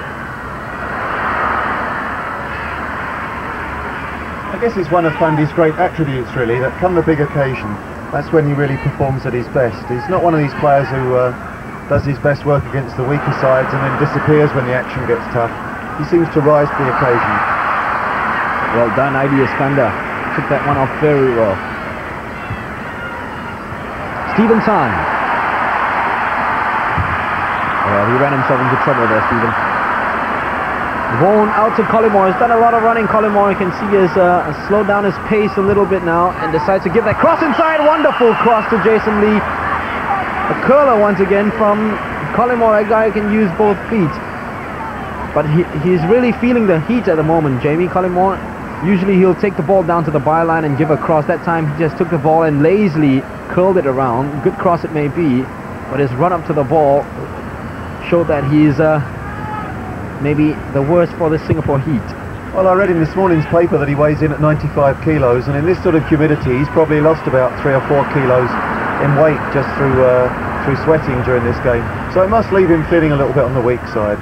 I guess it's one of Fandi's great attributes, really, that come the big occasion, that's when he really performs at his best. He's not one of these players who does his best work against the weaker sides and then disappears when the action gets tough. He seems to rise to the occasion. Well done, Idi Iskander. Took that one off very well. Stephen Tan. Well, he ran himself into trouble there, Stephen. Vaughan out to Collymore. He's done a lot of running. Collymore, you can see, has slowed down his pace a little bit now and decides to give that cross inside. Wonderful cross to Jason Lee. A curler once again from Collymore, a guy who can use both feet. But he's really feeling the heat at the moment, Jamie. Collymore, usually he'll take the ball down to the byline and give a cross. That time he just took the ball and lazily curled it around. Good cross it may be, but his run up to the ball showed that he's maybe the worst for the Singapore Heat. Well, I read in this morning's paper that he weighs in at 95 kilos, and in this sort of humidity he's probably lost about 3 or 4 kilos in weight just through sweating during this game. So it must leave him feeling a little bit on the weak side.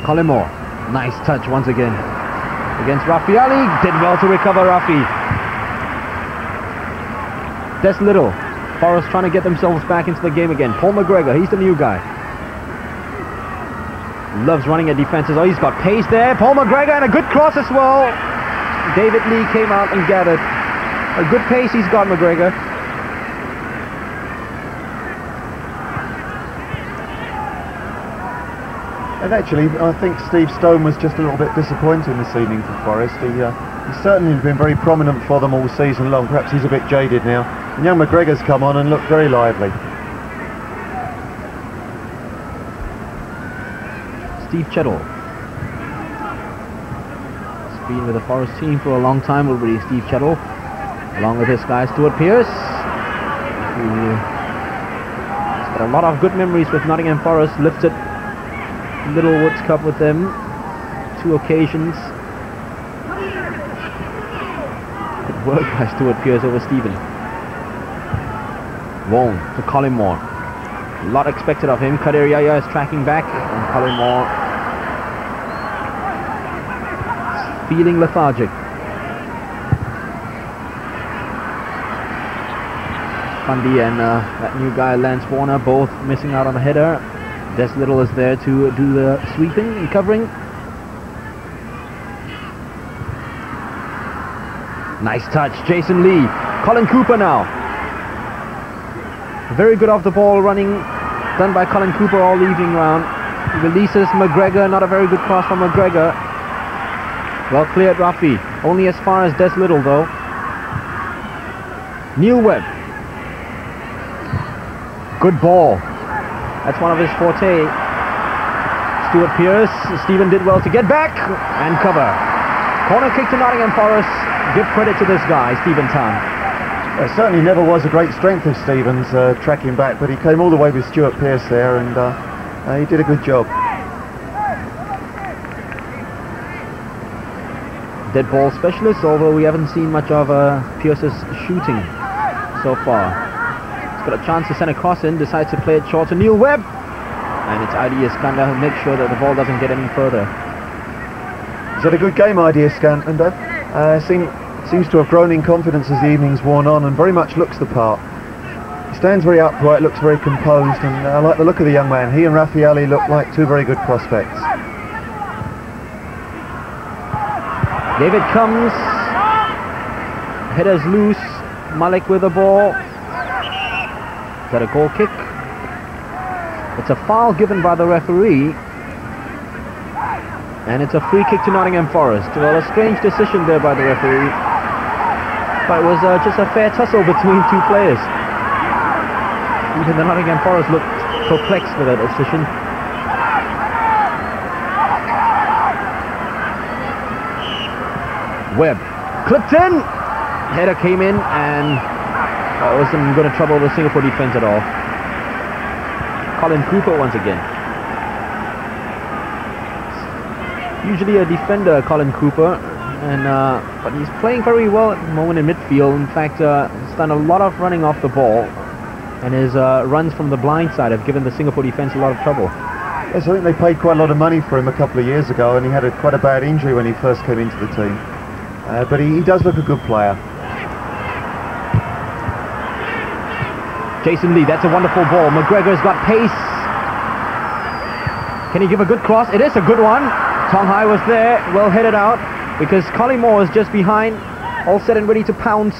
Collymore, nice touch once again against Rafi Ali. Did well to recover Rafi. Des Little. Forest trying to get themselves back into the game again. Paul McGregor, he's the new guy. Loves running at defenses. Oh, he's got pace there. Paul McGregor, and a good cross as well. David Lee came out and gathered. A good pace he's got, McGregor. And actually, I think Steve Stone was just a little bit disappointing this evening for Forest. He's certainly been very prominent for them all season long. Perhaps he's a bit jaded now. And young McGregor's come on and looked very lively. Steve Chettle. He's been with the Forest team for a long time already, Steve Chettle. Along with his guy, Stuart Pearce. He's got a lot of good memories with Nottingham Forest. Lifted Littlewoods Cup with them 2 occasions. Good work by Stuart Pearce over Stephen. Vaughan to Collymore. A lot expected of him. Kadir Yahya is tracking back, and Collymore is feeling lethargic. Fandi and that new guy Lance Warner both missing out on the header. Des Little is there to do the sweeping and covering. Nice touch, Jason Lee. Colin Cooper now. Very good off the ball running done by Colin Cooper all evening round. He releases McGregor, not a very good cross from McGregor. Well cleared, Rafi. Only as far as Des Little though. Neil Webb. Good ball. That's one of his forte. Stuart Pearce. Stephen did well to get back and cover. Corner kick to Nottingham Forest. Give credit to this guy, Stephen Tan. It certainly never was a great strength of Stevens tracking back, but he came all the way with Stuart Pearce there, and he did a good job. Dead ball specialist, although we haven't seen much of Pearce's shooting so far. He's got a chance to send a cross in, decides to play it short to Neil Webb, and it's Idi Iskander who makes sure that the ball doesn't get any further. He's had a good game, Idi Iskander. Seems to have grown in confidence as the evening's worn on, and very much looks the part. He stands very upright, looks very composed, and I like the look of the young man. He and Rafi Ali look like 2 very good prospects. David comes. Header's loose. Malik with the ball. Is that a goal kick? It's a foul given by the referee. And it's a free kick to Nottingham Forest. Well, a strange decision there by the referee. But it was just a fair tussle between 2 players. Even the Nottingham Forest looked perplexed with that decision. Webb clipped in. Header came in and wasn't going to trouble the Singapore defense at all. Colin Cooper once again. Usually a defender, Colin Cooper, and but he's playing very well at the moment in midfield. In fact, he's done a lot of running off the ball, and his runs from the blind side have given the Singapore defense a lot of trouble. Yes, I think they paid quite a lot of money for him a couple of years ago, and he had quite a bad injury when he first came into the team. But he does look a good player. Jason Lee, that's a wonderful ball. McGregor's got pace. Can he give a good cross? It is a good one. Tong Hai was there, well headed out, because Collymore is just behind, all set and ready to pounce.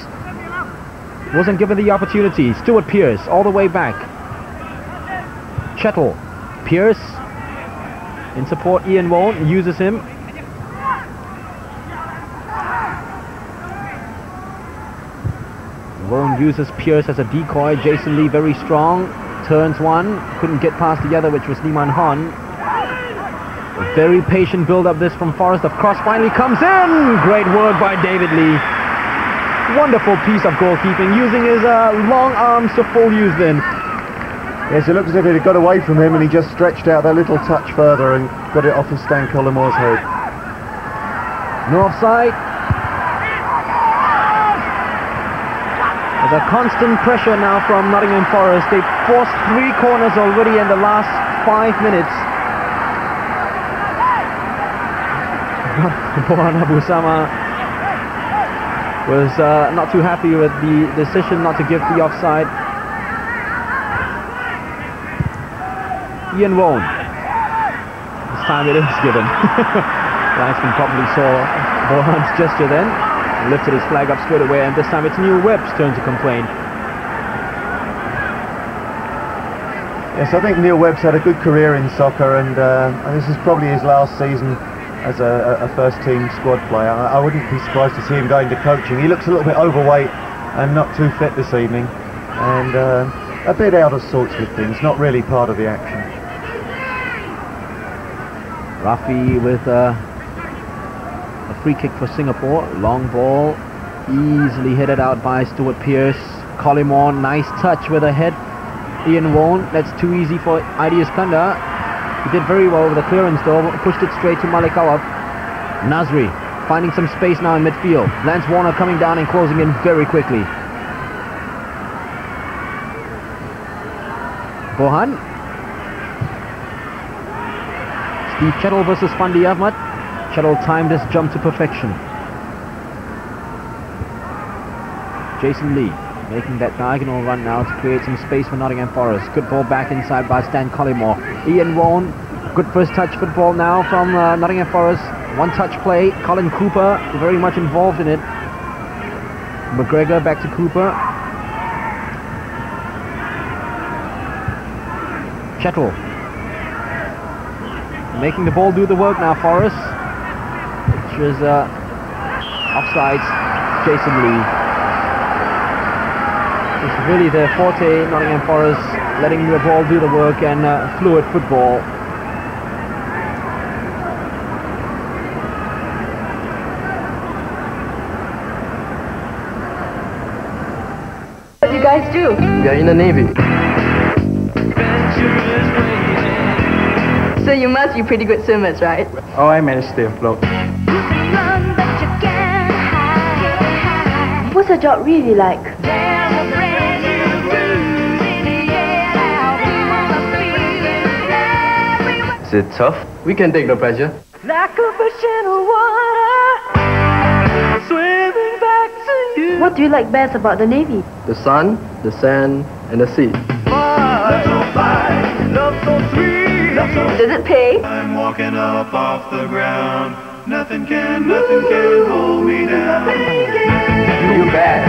Wasn't given the opportunity. Stuart Pearce all the way back. Chettle. Pearce in support. Ian Wone uses him. Wone uses Pearce as a decoy. Jason Lee very strong. Turns one. Couldn't get past the other, which was Liman Han. A very patient build-up this from Forrest. The cross finally comes in. Great work by David Lee. Wonderful piece of goalkeeping, using his long arms to full use then. Yes, it looks as if it had got away from him and he just stretched out that little touch further and got it off of Stan Collimore's head. No offside. There's a constant pressure now from Nottingham Forest. They've forced 3 corners already in the last 5 minutes. Bohan Abusama was not too happy with the decision not to give the offside. Ian Wone. This time it is given. Linesman probably saw Bohan's gesture then, lifted his flag up straight away, and this time it's Neil Webb's turn to complain. Yes, I think Neil Webb's had a good career in soccer, and this is probably his last season as a first-team squad player. I wouldn't be surprised to see him go into coaching. He looks a little bit overweight and not too fit this evening, and a bit out of sorts with things, not really part of the action. Rafi with a free kick for Singapore. Long ball, easily headed out by Stuart Pearce. Collymore, nice touch with a head. Ian Wone, that's too easy for Idi Iskandar. He did very well with the clearance though, pushed it straight to Malik Awab. Nasri finding some space now in midfield. Lance Warner coming down and closing in very quickly. Bohan. Steve Chettle versus Fandi Ahmad. Chettle timed his jump to perfection. Jason Lee making that diagonal run now to create some space for Nottingham Forest. Good ball back inside by Stan Collymore. Ian Wone, good first touch football now from Nottingham Forest. One touch play. Colin Cooper very much involved in it. McGregor back to Cooper. Chettle making the ball do the work now, Forest, which is offsides. Jason Lee. It's really their forte, Nottingham Forest, letting the ball do the work and fluid football. What do you guys do? We are in the Navy. So you must be pretty good swimmers, right? Oh, I managed to stay afloat. What's your job really like? Is it tough? We can take the pressure. Like a fish in the water, swimming back to you. What do you like best about the Navy? The sun, the sand, and the sea. Does it pay? I'm walking up off the ground. Nothing can hold me down. You bet.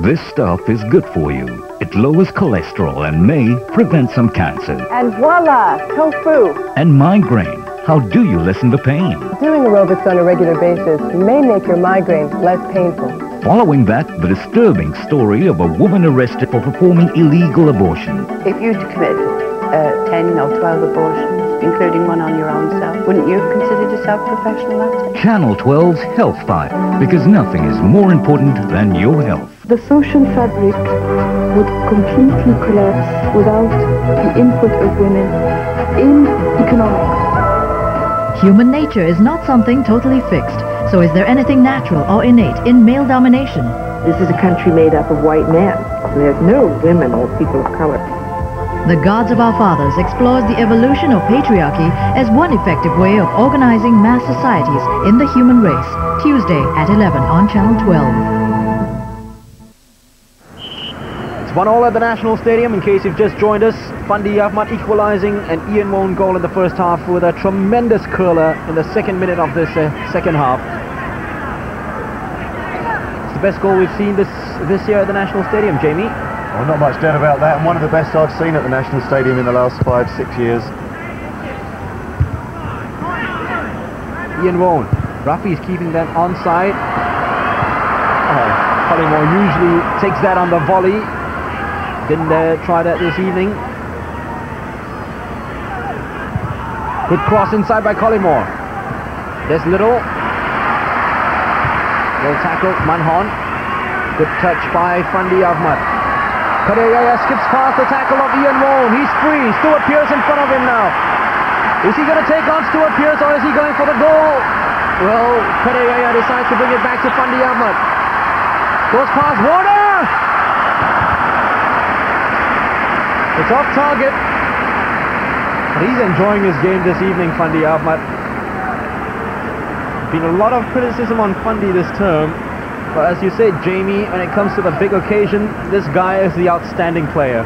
This stuff is good for you. It lowers cholesterol and may prevent some cancer. And voila, tofu. And migraine. How do you lessen the pain? Doing aerobics on a regular basis may make your migraine less painful. Following that, the disturbing story of a woman arrested for performing illegal abortion. If you'd committed 10 or 12 abortions, including one on your own self, wouldn't you have considered yourself a professional athlete? Channel 12's Health File, because nothing is more important than your health. The social fabric would completely collapse without the input of women in economics. Human nature is not something totally fixed. So is there anything natural or innate in male domination? This is a country made up of white men. There's no women or people of color. The Gods of Our Fathers explores the evolution of patriarchy as one effective way of organizing mass societies in the human race. Tuesday at 11 on Channel 12. It's 1-1 at the National Stadium. In case you've just joined us, Fandi Ahmad equalizing an Ian Woan goal in the first half with a tremendous curler in the second minute of this second half. It's the best goal we've seen this year at the National Stadium, Jamie. Well, not much doubt about that, and one of the best I've seen at the National Stadium in the last 5-6 years. Ian Woan. Rafi's keeping them onside. Collymore usually takes that on the volley. Didn't try that this evening. Good cross inside by Collymore. There's Little. Well tackled, Manhon. Good touch by Fandi Ahmad. Kadeyaya skips past the tackle of Ian Woan. He's free. Stuart Pearce in front of him now. Is he going to take on Stuart Pearce, or is he going for the goal? Well, Kadeyaya decides to bring it back to Fandi Ahmad. Goes past Warner! It's off target. But he's enjoying his game this evening, Fandi Ahmad. Been a lot of criticism on Fandi this term. But as you said, Jamie, when it comes to the big occasion, this guy is the outstanding player.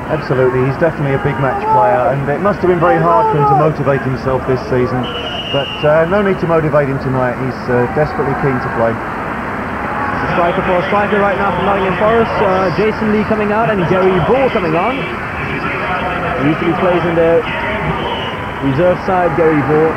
Absolutely, he's definitely a big match player, and it must have been very hard for him to motivate himself this season. But no need to motivate him tonight. He's desperately keen to play. It's a striker for a striker right now from Nottingham Forest. Jason Lee coming out and Gary Bull coming on. He usually plays in the reserve side, Gary Bull.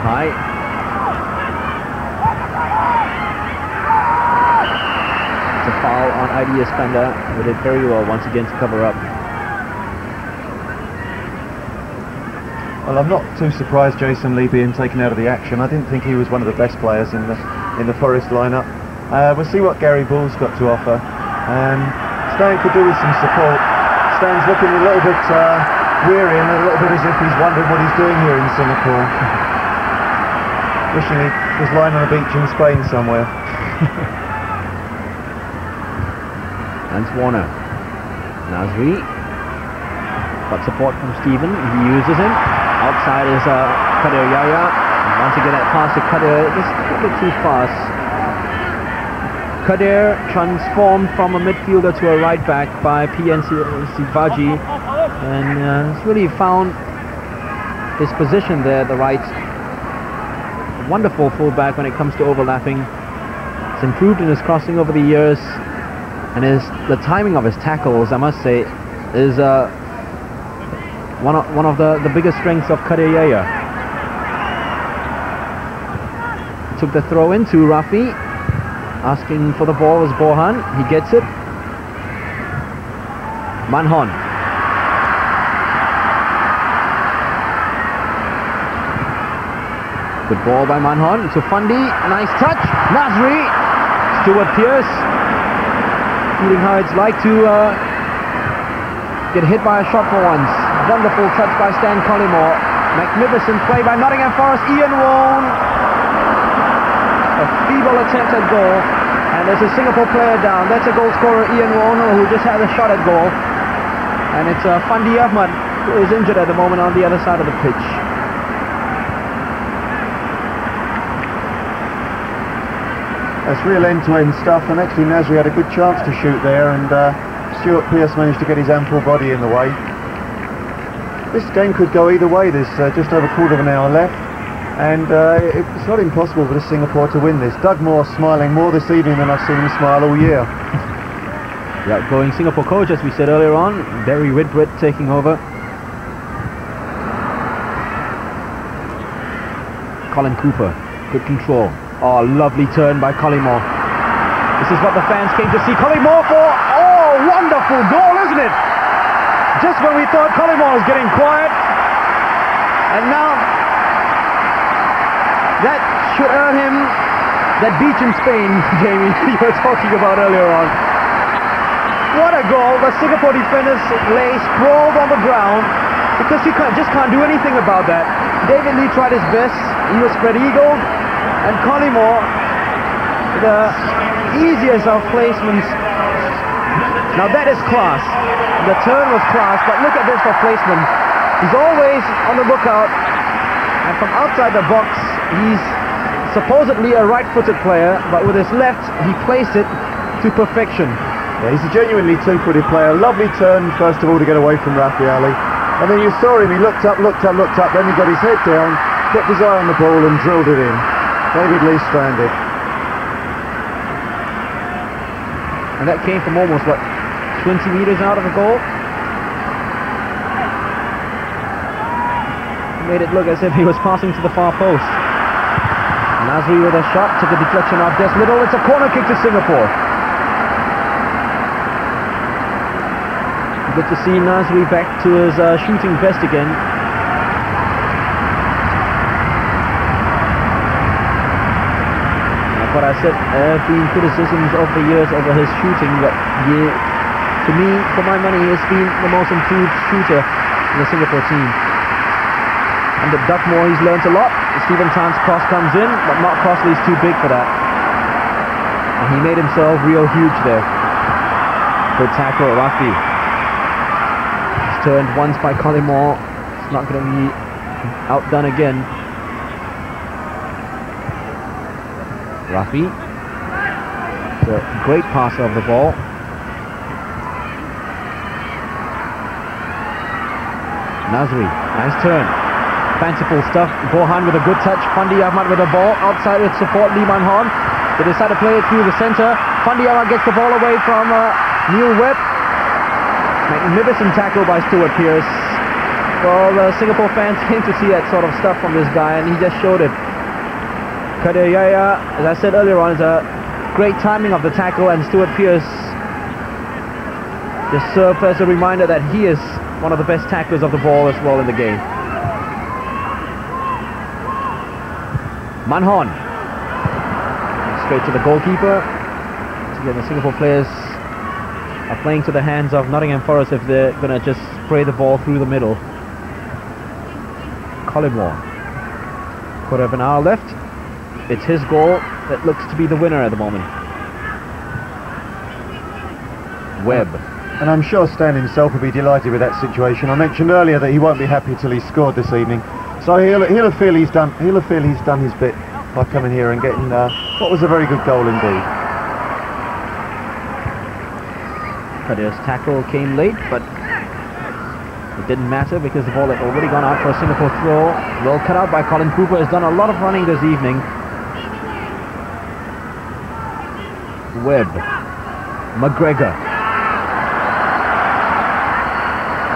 High. It's a foul on IDS Panda, who did very well once again to cover up. Well, I'm not too surprised Jason Lee being taken out of the action. I didn't think he was one of the best players in the Forest lineup. We'll see what Gary Bull's got to offer. Stan could do with some support. Stan's looking a little bit weary and a little bit as if he's wondering what he's doing here in Singapore. Wishing he was lying on a beach in Spain somewhere. And Warner. Nasri. Got support from Stephen. He uses him. Outside is Kadir Yaya. And once again that pass to Kadir. Just a bit too fast. Kadir transformed from a midfielder to a right back by PNC Sivaji. And he's really found his position there at the right. Wonderful fullback when it comes to overlapping. He's improved in his crossing over the years, and the timing of his tackles, I must say, is one of the biggest strengths of Kadeyaya. Took the throw in to Rafi, asking for the ball was Bohan. He gets it. Manhon. Good ball by Manhon to Fandi. Nice touch. Nasri. Stuart Pearce. Feeling how it's like to get hit by a shot for once. Wonderful touch by Stan Collymore. Magnificent play by Nottingham Forest. Ian Woan. A feeble attempt at goal. And there's a Singapore player down. That's a goal scorer, Ian Woan, who just had a shot at goal. And it's Fandi Ahmad, who is injured at the moment on the other side of the pitch. That's real end-to-end stuff, and actually Nasri had a good chance to shoot there, and Stuart Pearce managed to get his ample body in the way. This game could go either way. There's just over a quarter of an hour left, and it's not impossible for Singapore to win this. Doug Moore smiling more this evening than I've seen him smile all year. The outgoing Singapore coach, as we said earlier on, Barry Whitbread taking over. Colin Cooper, good control. Oh, lovely turn by Collymore. This is what the fans came to see Collymore for. Oh, wonderful goal, isn't it? Just when we thought Collymore was getting quiet. And now, that should earn him that beach in Spain, Jamie, you were talking about earlier on. What a goal. The Singapore defenders lay sprawled on the ground because you just can't do anything about that. David Lee tried his best. He was spread eagled, and Collymore, the easiest of placements. Now that is class. The turn was class, but look at this for placement. He's always on the lookout, and from outside the box, he's supposedly a right-footed player, but with his left, he placed it to perfection. Yeah, he's a genuinely two-footed player. Lovely turn, first of all, to get away from Raffaele. And then you saw him, he looked up, then he got his head down, kept his eye on the ball and drilled it in. David Lee stranded. And that came from almost, what, 20 meters out of the goal? Made it look as if he was passing to the far post. Nasri with a shot, took a deflection off Des Little. It's a corner kick to Singapore. Good to see Nasri back to his shooting best again. Like what I said, there have been criticisms over the years over his shooting, but to me, for my money, he's been the most improved shooter in the Singapore team. Under Duckmore, he's learnt a lot. Stephen Tan's cross comes in, but Mark Crossley's too big for that. And he made himself real huge there. Good tackle, Rafi. He's turned once by Collymore. It's not going to be outdone again. Rafi. It's a great passer of the ball. Nasri, nice turn. Fanciful stuff. Bohan with a good touch. Fandi Ahmad with the ball. Outside with support, Lee Man-hon. They decide to play it through the center. Fandi Ahmad gets the ball away from Neil Webb. Magnificent tackle by Stuart Pearce. Well, Singapore fans came to see that sort of stuff from this guy, and he just showed it. Kadir Yahya, as I said earlier on, is a great timing of the tackle, and Stuart Pearce just served as a reminder that he is one of the best tacklers of the ball as well in the game. Man-hon. Straight to the goalkeeper. So again, the Singapore players are playing to the hands of Nottingham Forest if they're going to just spray the ball through the middle. Collymore. Quarter of an hour left. It's his goal that looks to be the winner at the moment. Webb. And I'm sure Stan himself will be delighted with that situation. I mentioned earlier that he won't be happy till he's scored this evening. So he'll feel he's done his bit by coming here and getting what was a very good goal indeed. Kadir's tackle came late, but it didn't matter because the ball had already gone out for a Singapore throw. Well cut out by Colin Cooper. Has done a lot of running this evening. Webb. McGregor.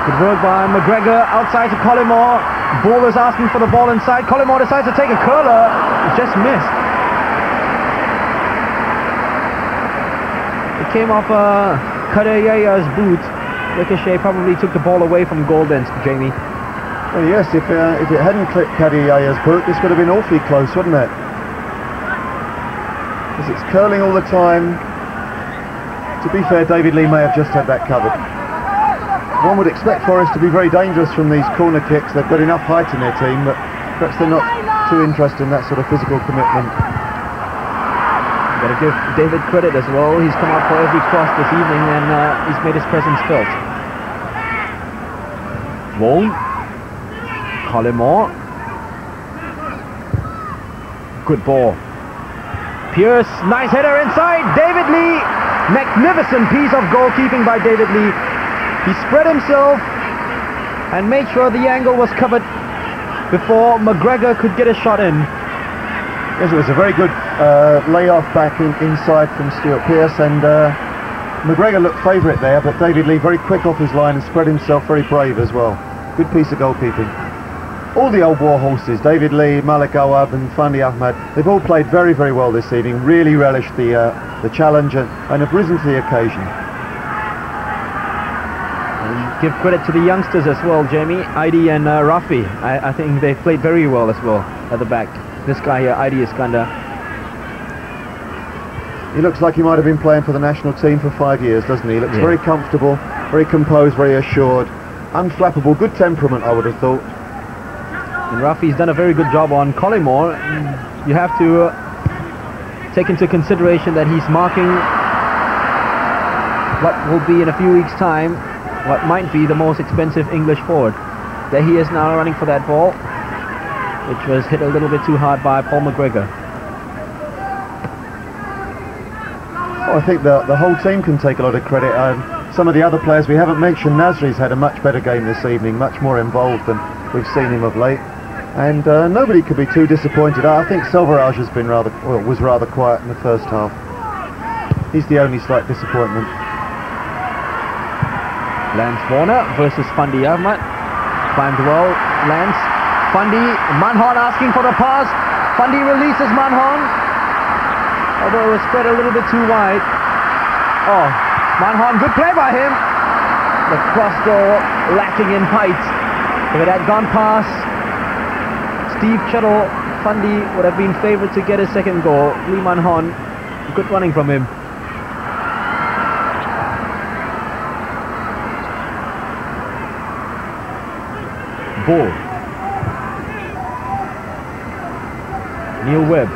Good work by McGregor. Outside to Collymore. Bowler's asking for the ball inside. Collymore decides to take a curler. It just missed. It came off Kadir Yahya's boot. Ricochet probably took the ball away from goal then, Jamie. Well, yes, if it hadn't clipped Kadir Yahya's boot, this would have been awfully close, wouldn't it? Because it's curling all the time. To be fair, David Lee may have just had that covered. One would expect Forest to be very dangerous from these corner kicks. They've got enough height in their team, but perhaps they're not too interested in that sort of physical commitment. Got to give David credit as well. He's come out for every cross this evening, and he's made his presence felt. Wong. Collymore. Good ball. Pearce, nice header inside. David Lee. Magnificent piece of goalkeeping by David Lee. He spread himself and made sure the angle was covered before McGregor could get a shot in. Yes, it was a very good layoff back inside from Stuart Pearce, and McGregor looked favourite there, but David Lee very quick off his line and spread himself, very brave as well. Good piece of goalkeeping. All the old war horses, David Lee, Malik Awab and Fandi Ahmad, they've all played very, very well this evening, really relished the challenge and have risen to the occasion. And give credit to the youngsters as well, Jamie. Aidi and Rafi. I think they played very well as well at the back. This guy here, Aidi Iskandar. He looks like he might have been playing for the national team for 5 years, doesn't he? He looks very comfortable, very composed, very assured, unflappable, good temperament, I would have thought. And Rafi's done a very good job on Collymore. You have to take into consideration that he's marking what will be in a few weeks' time what might be the most expensive English forward. There he is now running for that ball, which was hit a little bit too hard by Paul McGregor. Well, I think the whole team can take a lot of credit. Some of the other players we haven't mentioned, Nasri's had a much better game this evening, much more involved than we've seen him of late. And nobody could be too disappointed. I think Silverage has been was rather quiet in the first half. He's the only slight disappointment. Lance Warner versus Fandi Ahmad. Climbed well, Lance. Fandi, Manhon asking for the pass. Fandi releases Manhon, although it was spread a little bit too wide. Oh, Manhon, good play by him. The cross goal lacking in height. If it had gone past Steve Chettle, Fandi would have been favoured to get his second goal. Lee Manhon, good running from him. Ball. Neil Webb.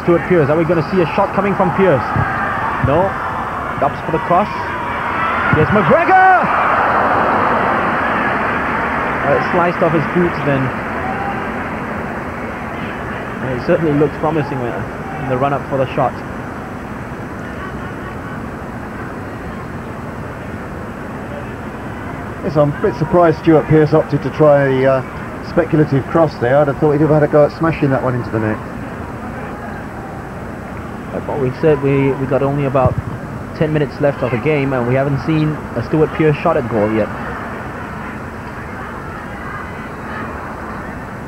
Stuart Pearce. Are we going to see a shot coming from Pearce? No. Ups for the cross. Here's McGregor! It sliced off his boots then. And it certainly looked promising in the run-up for the shot. Yes, I'm a bit surprised Stuart Pearce opted to try a speculative cross there. I'd have thought he'd have had a go at smashing that one into the net. Like what we said, we got only about 10 minutes left of the game and we haven't seen a Stuart Pearce shot at goal yet.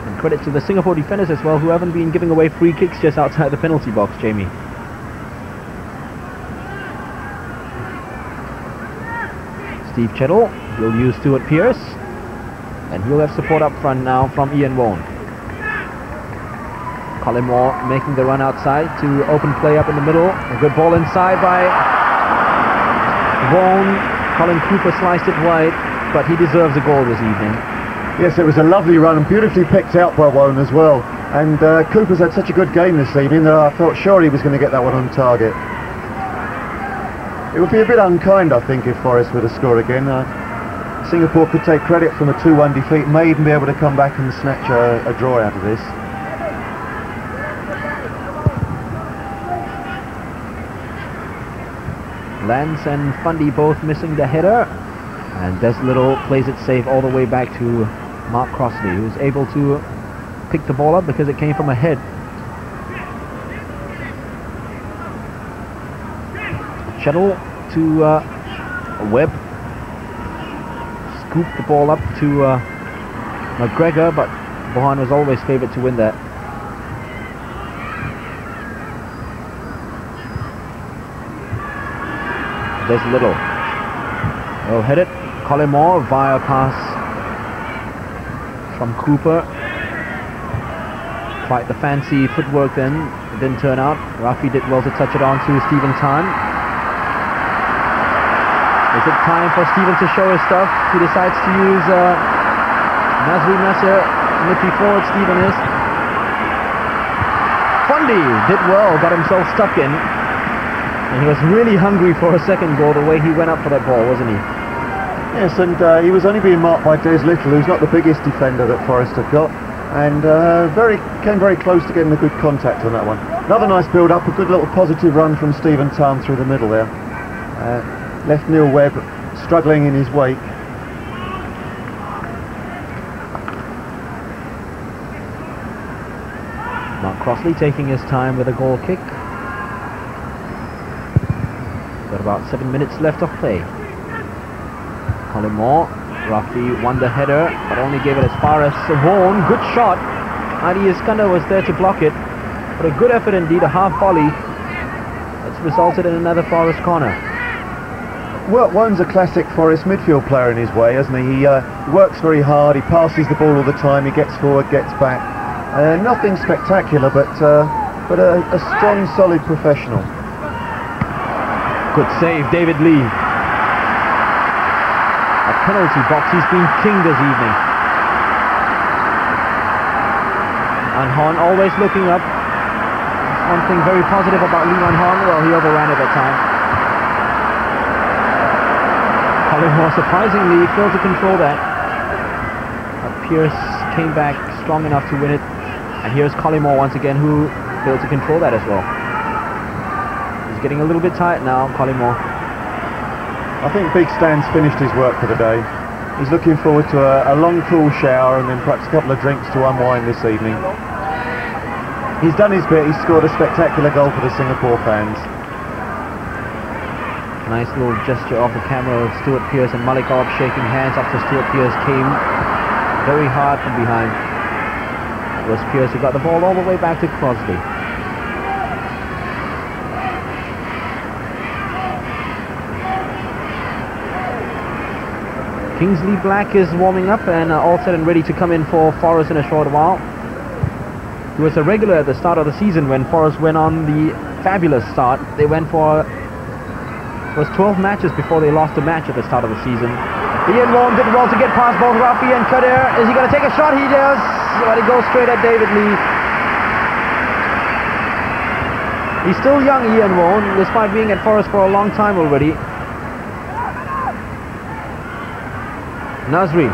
And credit to the Singapore defenders as well, who haven't been giving away free kicks just outside the penalty box, Jamie. Steve Chettle will use Stuart Pearce, and he'll have support up front now from Ian Wone. Collymore making the run outside to open play up in the middle. A good ball inside by Wone. Colin Cooper sliced it wide, but he deserves a goal this evening. Yes, it was a lovely run and beautifully picked out by Wone as well. And Cooper's had such a good game this evening that I felt sure he was going to get that one on target. It would be a bit unkind, I think, if Forest were to score again. Singapore could take credit from a 2-1 defeat, may even be able to come back and snatch a draw out of this. Lance and Fandi both missing the header, and Des Little plays it safe all the way back to Mark Crossley, who's able to pick the ball up because it came from a head. Chettle to Webb. Scooped the ball up to McGregor, but Bohan was always favoured to win that. There's Little. Well headed. Collymore via pass from Cooper. Quite the fancy footwork then. It didn't turn out. Rafi did well to touch it on to Stephen Tan. Is it time for Stephen to show his stuff? He decides to use Nazri Nasser, nippy forward Stephen is. Fandi did well, got himself stuck in. And he was really hungry for a second goal, the way he went up for that ball, wasn't he? Yes, and he was only being marked by Des Little, who's not the biggest defender that Forest have got. And came very close to getting a good contact on that one. Another nice build-up, a good little positive run from Stephen Tan through the middle there. Left Neil Webb struggling in his wake. Mark Crossley taking his time with a goal kick. Got about 7 minutes left of play. Collymore, Rafi won the header, but only gave it as far as Savone. Good shot. Adi Iskander was there to block it. But a good effort indeed, a half volley. That's resulted in another Forest corner. Well, Wone's a classic Forest midfield player in his way, hasn't he? He works very hard, he passes the ball all the time, he gets forward, gets back. Nothing spectacular, but a strong, solid professional. Good save, David Lee. A penalty box, he's been king this evening. Van Horn always looking up. One thing very positive about Lee Van Horn, well, he overran at that time. Collymore surprisingly failed to control that. But Pearce came back strong enough to win it. And here's Collymore once again, who failed to control that as well. He's getting a little bit tired now, Collymore. I think Big Stan's finished his work for the day. He's looking forward to a long cool shower and then perhaps a couple of drinks to unwind this evening. He's done his bit. He's scored a spectacular goal for the Singapore fans. Nice little gesture off the camera of Stuart Pearce and Malikov shaking hands after Stuart Pearce came very hard from behind. It was Pearce who got the ball all the way back to Crosby. Kingsley Black is warming up and all set and ready to come in for Forest in a short while. He was a regular at the start of the season when Forest went on the fabulous start. They went for it was 12 matches before they lost a match at the start of the season. Ian Wong did well to get past both Rafi and Kadir. Is he going to take a shot? He does, but it goes straight at David Lee. He's still young, Ian Wong, despite being at Forest for a long time already. Nasri.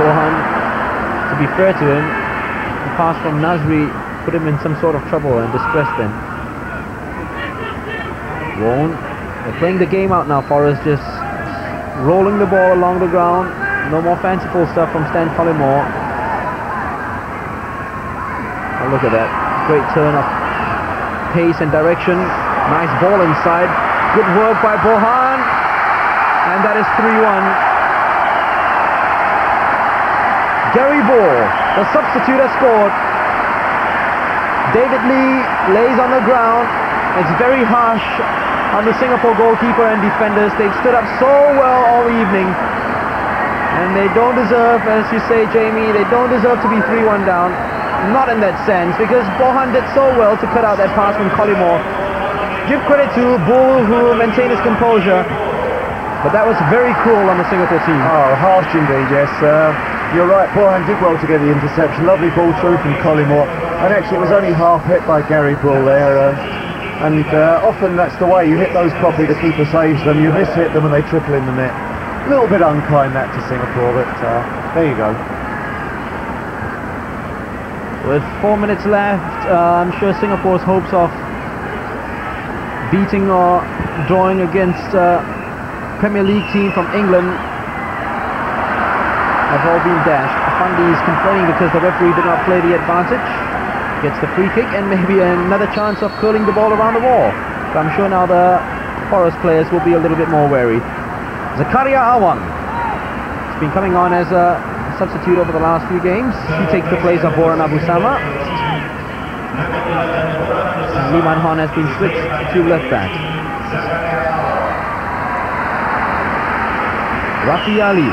Bohan, to be fair to him, the pass from Nasri put him in some sort of trouble and distress then. Won't. They're playing the game out now, Forest, just rolling the ball along the ground. No more fanciful stuff from Stan Collymore. Oh, look at that. Great turn of pace and direction. Nice ball inside. Good work by Bohan. And that is 3-1. Gary Ball, the substitute, has scored. David Lee lays on the ground. It's very harsh on the Singapore goalkeeper and defenders. They've stood up so well all evening. And they don't deserve, as you say, Jamie, they don't deserve to be 3-1 down. Not in that sense, because Bohan did so well to cut out that pass from Collymore. Give credit to Bull, who maintained his composure. But that was very cruel on the Singapore team. Oh, harsh indeed, yes. You're right, Bohan did well to get the interception. Lovely ball through from Collymore. And actually it was only half hit by Gary Bull there. And often that's the way, you hit those properly, the keeper saves them, you miss-hit them and they triple in the net. A little bit unkind that to Singapore, but there you go. With 4 minutes left, I'm sure Singapore's hopes of beating or drawing against Premier League team from England have all been dashed. Fandi is complaining because the referee did not play the advantage. Gets the free kick and maybe another chance of curling the ball around the wall. So I'm sure now the Forest players will be a little bit more wary. Zakaria Awang has been coming on as a substitute over the last few games. He takes the place of Boran Abusama. Lee Man Hon has been switched to left back. Rafi Ali.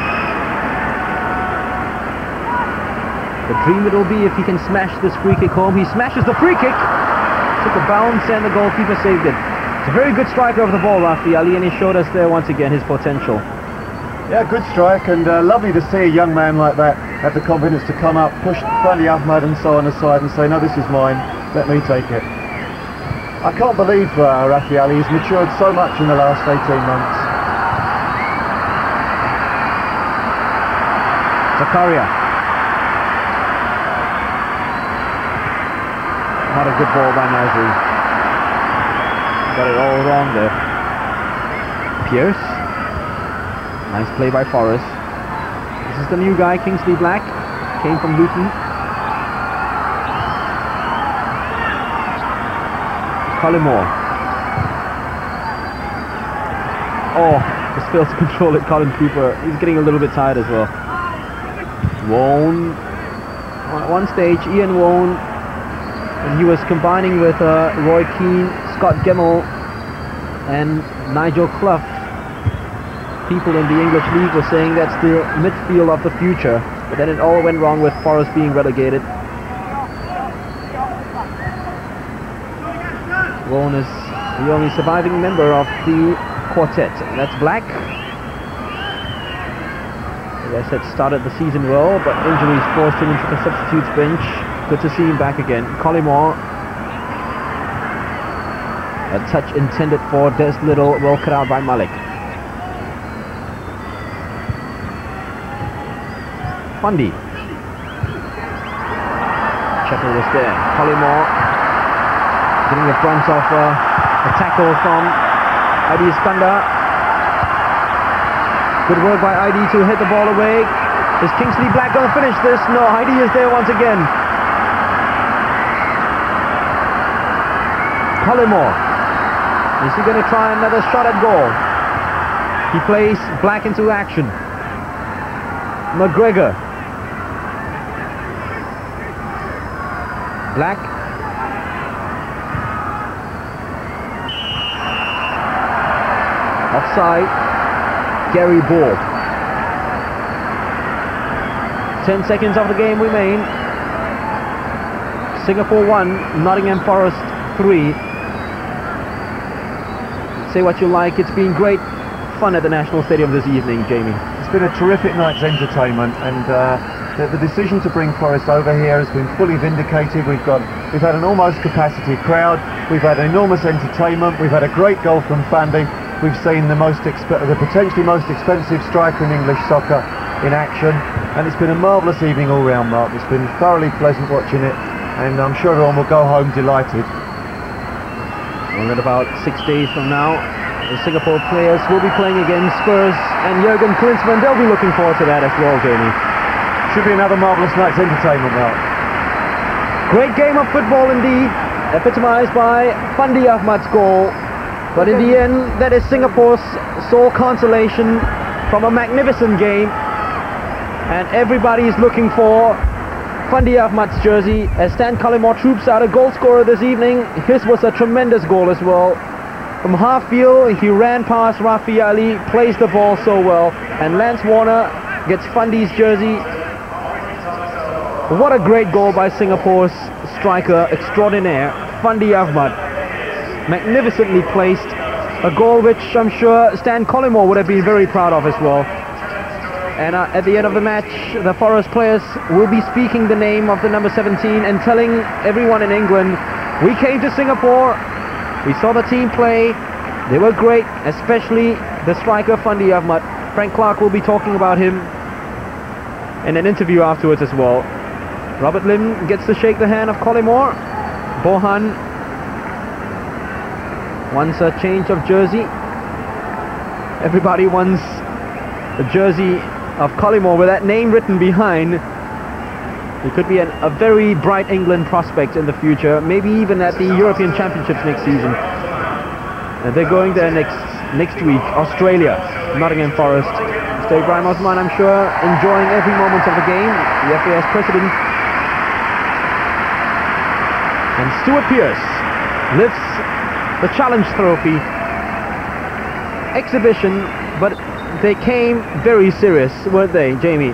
The dream it will be if he can smash this free kick home. He smashes the free kick. Took a bounce and the goalkeeper saved it. It's a very good striker of the ball, Rafi Ali, and he showed us there once again his potential. Yeah, good strike, and lovely to see a young man like that have the confidence to come up, push Fandi Ahmad and so on aside and say, no, this is mine, let me take it. I can't believe Rafi Ali has matured so much in the last 18 months. Zakaria. Not a good ball by Nasri. Got it all wrong there. Pearce. Nice play by Forrest. This is the new guy, Kingsley Black. Came from Luton. Collymore. Oh, just fails to control it, Colin Cooper. He's getting a little bit tired as well. Wone. At one stage, Ian Wone, and he was combining with Roy Keane, Scott Gemmell and Nigel Clough. People in the English League were saying that's the midfield of the future, but then it all went wrong with Forest being relegated. Wone is the only surviving member of the quartet. That's Black. Yes, had started the season well, but injuries forced him into the substitutes bench. Good to see him back again. Collymore. A touch intended for Des Little, well cut out by Malik. Fandi. Shuttle was there. Collymore getting the brunt of a tackle from ID Iskandar. Good work by ID to hit the ball away. Is Kingsley Black going to finish this? No, ID is there once again. Collymore. Is he going to try another shot at goal? He plays Black into action. McGregor. Black. Offside. Gary Ball. 10 seconds of the game remain. Singapore 1, Nottingham Forest 3. Say what you like, it's been great fun at the National Stadium this evening, Jamie. It's been a terrific night's entertainment, and the decision to bring Forest over here has been fully vindicated. We've had an almost capacity crowd, we've had enormous entertainment, we've had a great goal from Fandi. We've seen the potentially most expensive striker in English soccer in action, and it's been a marvellous evening all round, Mark. It's been thoroughly pleasant watching it, and I'm sure everyone will go home delighted. Well, in about 6 days from now, the Singapore players will be playing against Pearce and Jurgen Klinsmann. They'll be looking forward to that as well, Jamie. Should be another marvellous night's entertainment, Mark. Great game of football indeed, epitomised by Fandi Ahmad's goal. But in the end, that is Singapore's sole consolation from a magnificent game. And everybody is looking for Fandi Ahmad's jersey as Stan Collymore troops out a goal scorer this evening. His was a tremendous goal as well. From half field, he ran past Rafi Ali, plays the ball so well. And Lance Warner gets Fandi's jersey. What a great goal by Singapore's striker extraordinaire, Fandi Ahmad. Magnificently placed, a goal which I'm sure Stan Collymore would have been very proud of as well. And at the end of the match, the Forest players will be speaking the name of the number 17 and telling everyone in England, we came to Singapore, we saw the team play, they were great, especially the striker Fandi Ahmad. Frank Clark will be talking about him in an interview afterwards as well. Robert Lim gets to shake the hand of Collymore. Bohan wants a change of jersey. Everybody wants the jersey of Collymore with that name written behind. He could be a very bright England prospect in the future, maybe even at the European Championships next season. And they're going there next week, Australia, Nottingham Forest. Mr. Ibrahim Osman, I'm sure, enjoying every moment of the game. The FAS president. And Stuart Pearce lifts the Challenge Trophy exhibition, but they came very serious, weren't they, Jamie?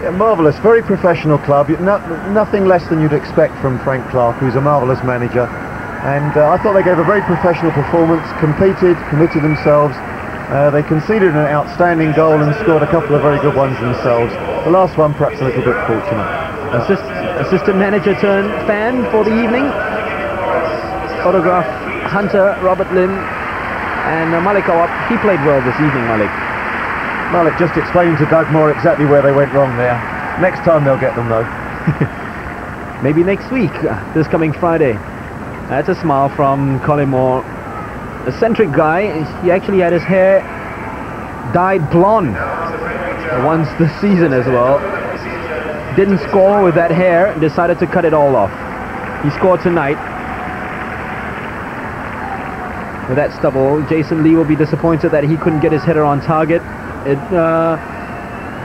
Yeah, marvellous, very professional club. Nothing less than you'd expect from Frank Clark, who's a marvellous manager. And I thought they gave a very professional performance, committed themselves. They conceded an outstanding goal and scored a couple of very good ones themselves. The last one perhaps a little bit fortunate. Assistant manager turned fan for the evening. Photograph Hunter, Robert Lim and Malik Awab. He played well this evening, Malik. Malik just explained to Doug Moore exactly where they went wrong there. Next time they'll get them though. Maybe next week, this coming Friday. That's a smile from Collymore. Eccentric guy. He actually had his hair dyed blonde once this season as well. Didn't score with that hair and decided to cut it all off. He scored tonight. With that stubble, Jason Lee will be disappointed that he couldn't get his header on target. It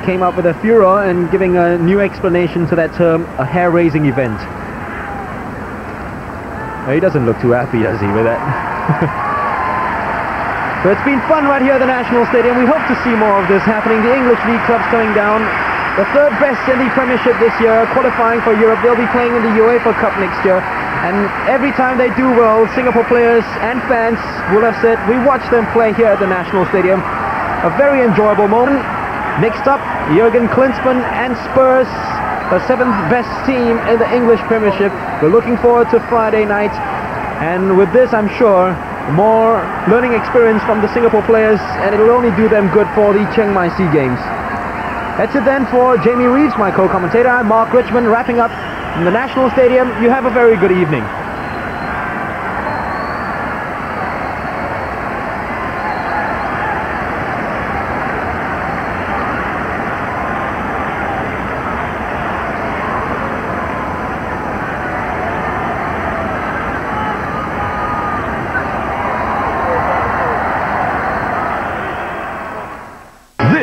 came up with a furor and giving a new explanation to that term, a hair-raising event. He doesn't look too happy, does he, with that? But it's been fun right here at the National Stadium. We hope to see more of this happening. The English League clubs coming down. The third best in the Premiership this year, qualifying for Europe. They'll be playing in the UEFA Cup next year. And every time they do well, Singapore players and fans will have said, we watch them play here at the National Stadium. A very enjoyable moment. Next up, Jurgen Klinsmann and Spurs, the 7th best team in the English Premiership. We're looking forward to Friday night, and with this I'm sure more learning experience from the Singapore players, and it'll only do them good for the Chiang Mai Sea Games. That's it then for Jamie Reeves, my co-commentator. I'm Mark Richmond, wrapping up in the National Stadium. You have a very good evening.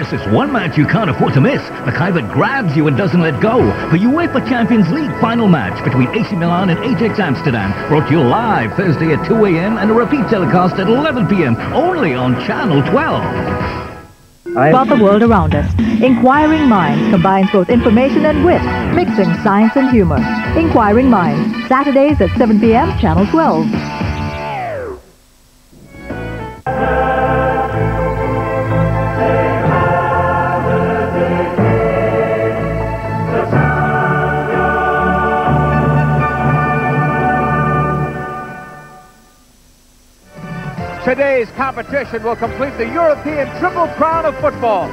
This is one match you can't afford to miss. The kind that grabs you and doesn't let go. The UEFA Champions League final match between AC Milan and Ajax Amsterdam. Brought to you live Thursday at 2 a.m. and a repeat telecast at 11 p.m. only on Channel 12. About the world around us. Inquiring Minds combines both information and wit, mixing science and humor. Inquiring Minds, Saturdays at 7 p.m. Channel 12. Today's competition will complete the European Triple Crown of football.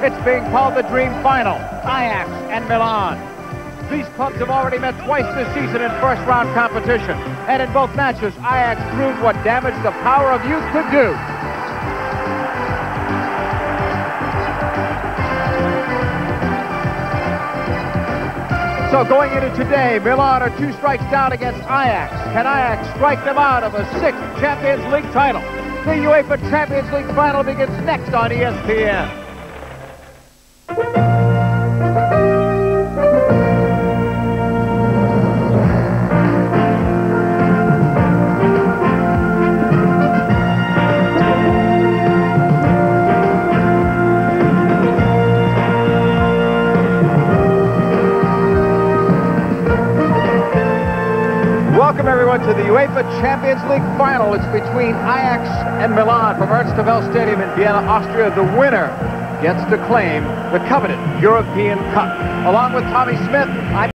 It's being called the Dream Final, Ajax and Milan. These clubs have already met twice this season in first-round competition, and in both matches, Ajax proved what damage the power of youth could do. So going into today, Milan are 2 strikes down against Ajax. Can Ajax strike them out of a 6th Champions League title? The UEFA Champions League final begins next on ESPN. Welcome everyone to the UEFA Champions League final. It's between Ajax and Milan from Ernst-Havel Stadium in Vienna, Austria. The winner gets to claim the coveted European Cup. Along with Tommy Smith, I'm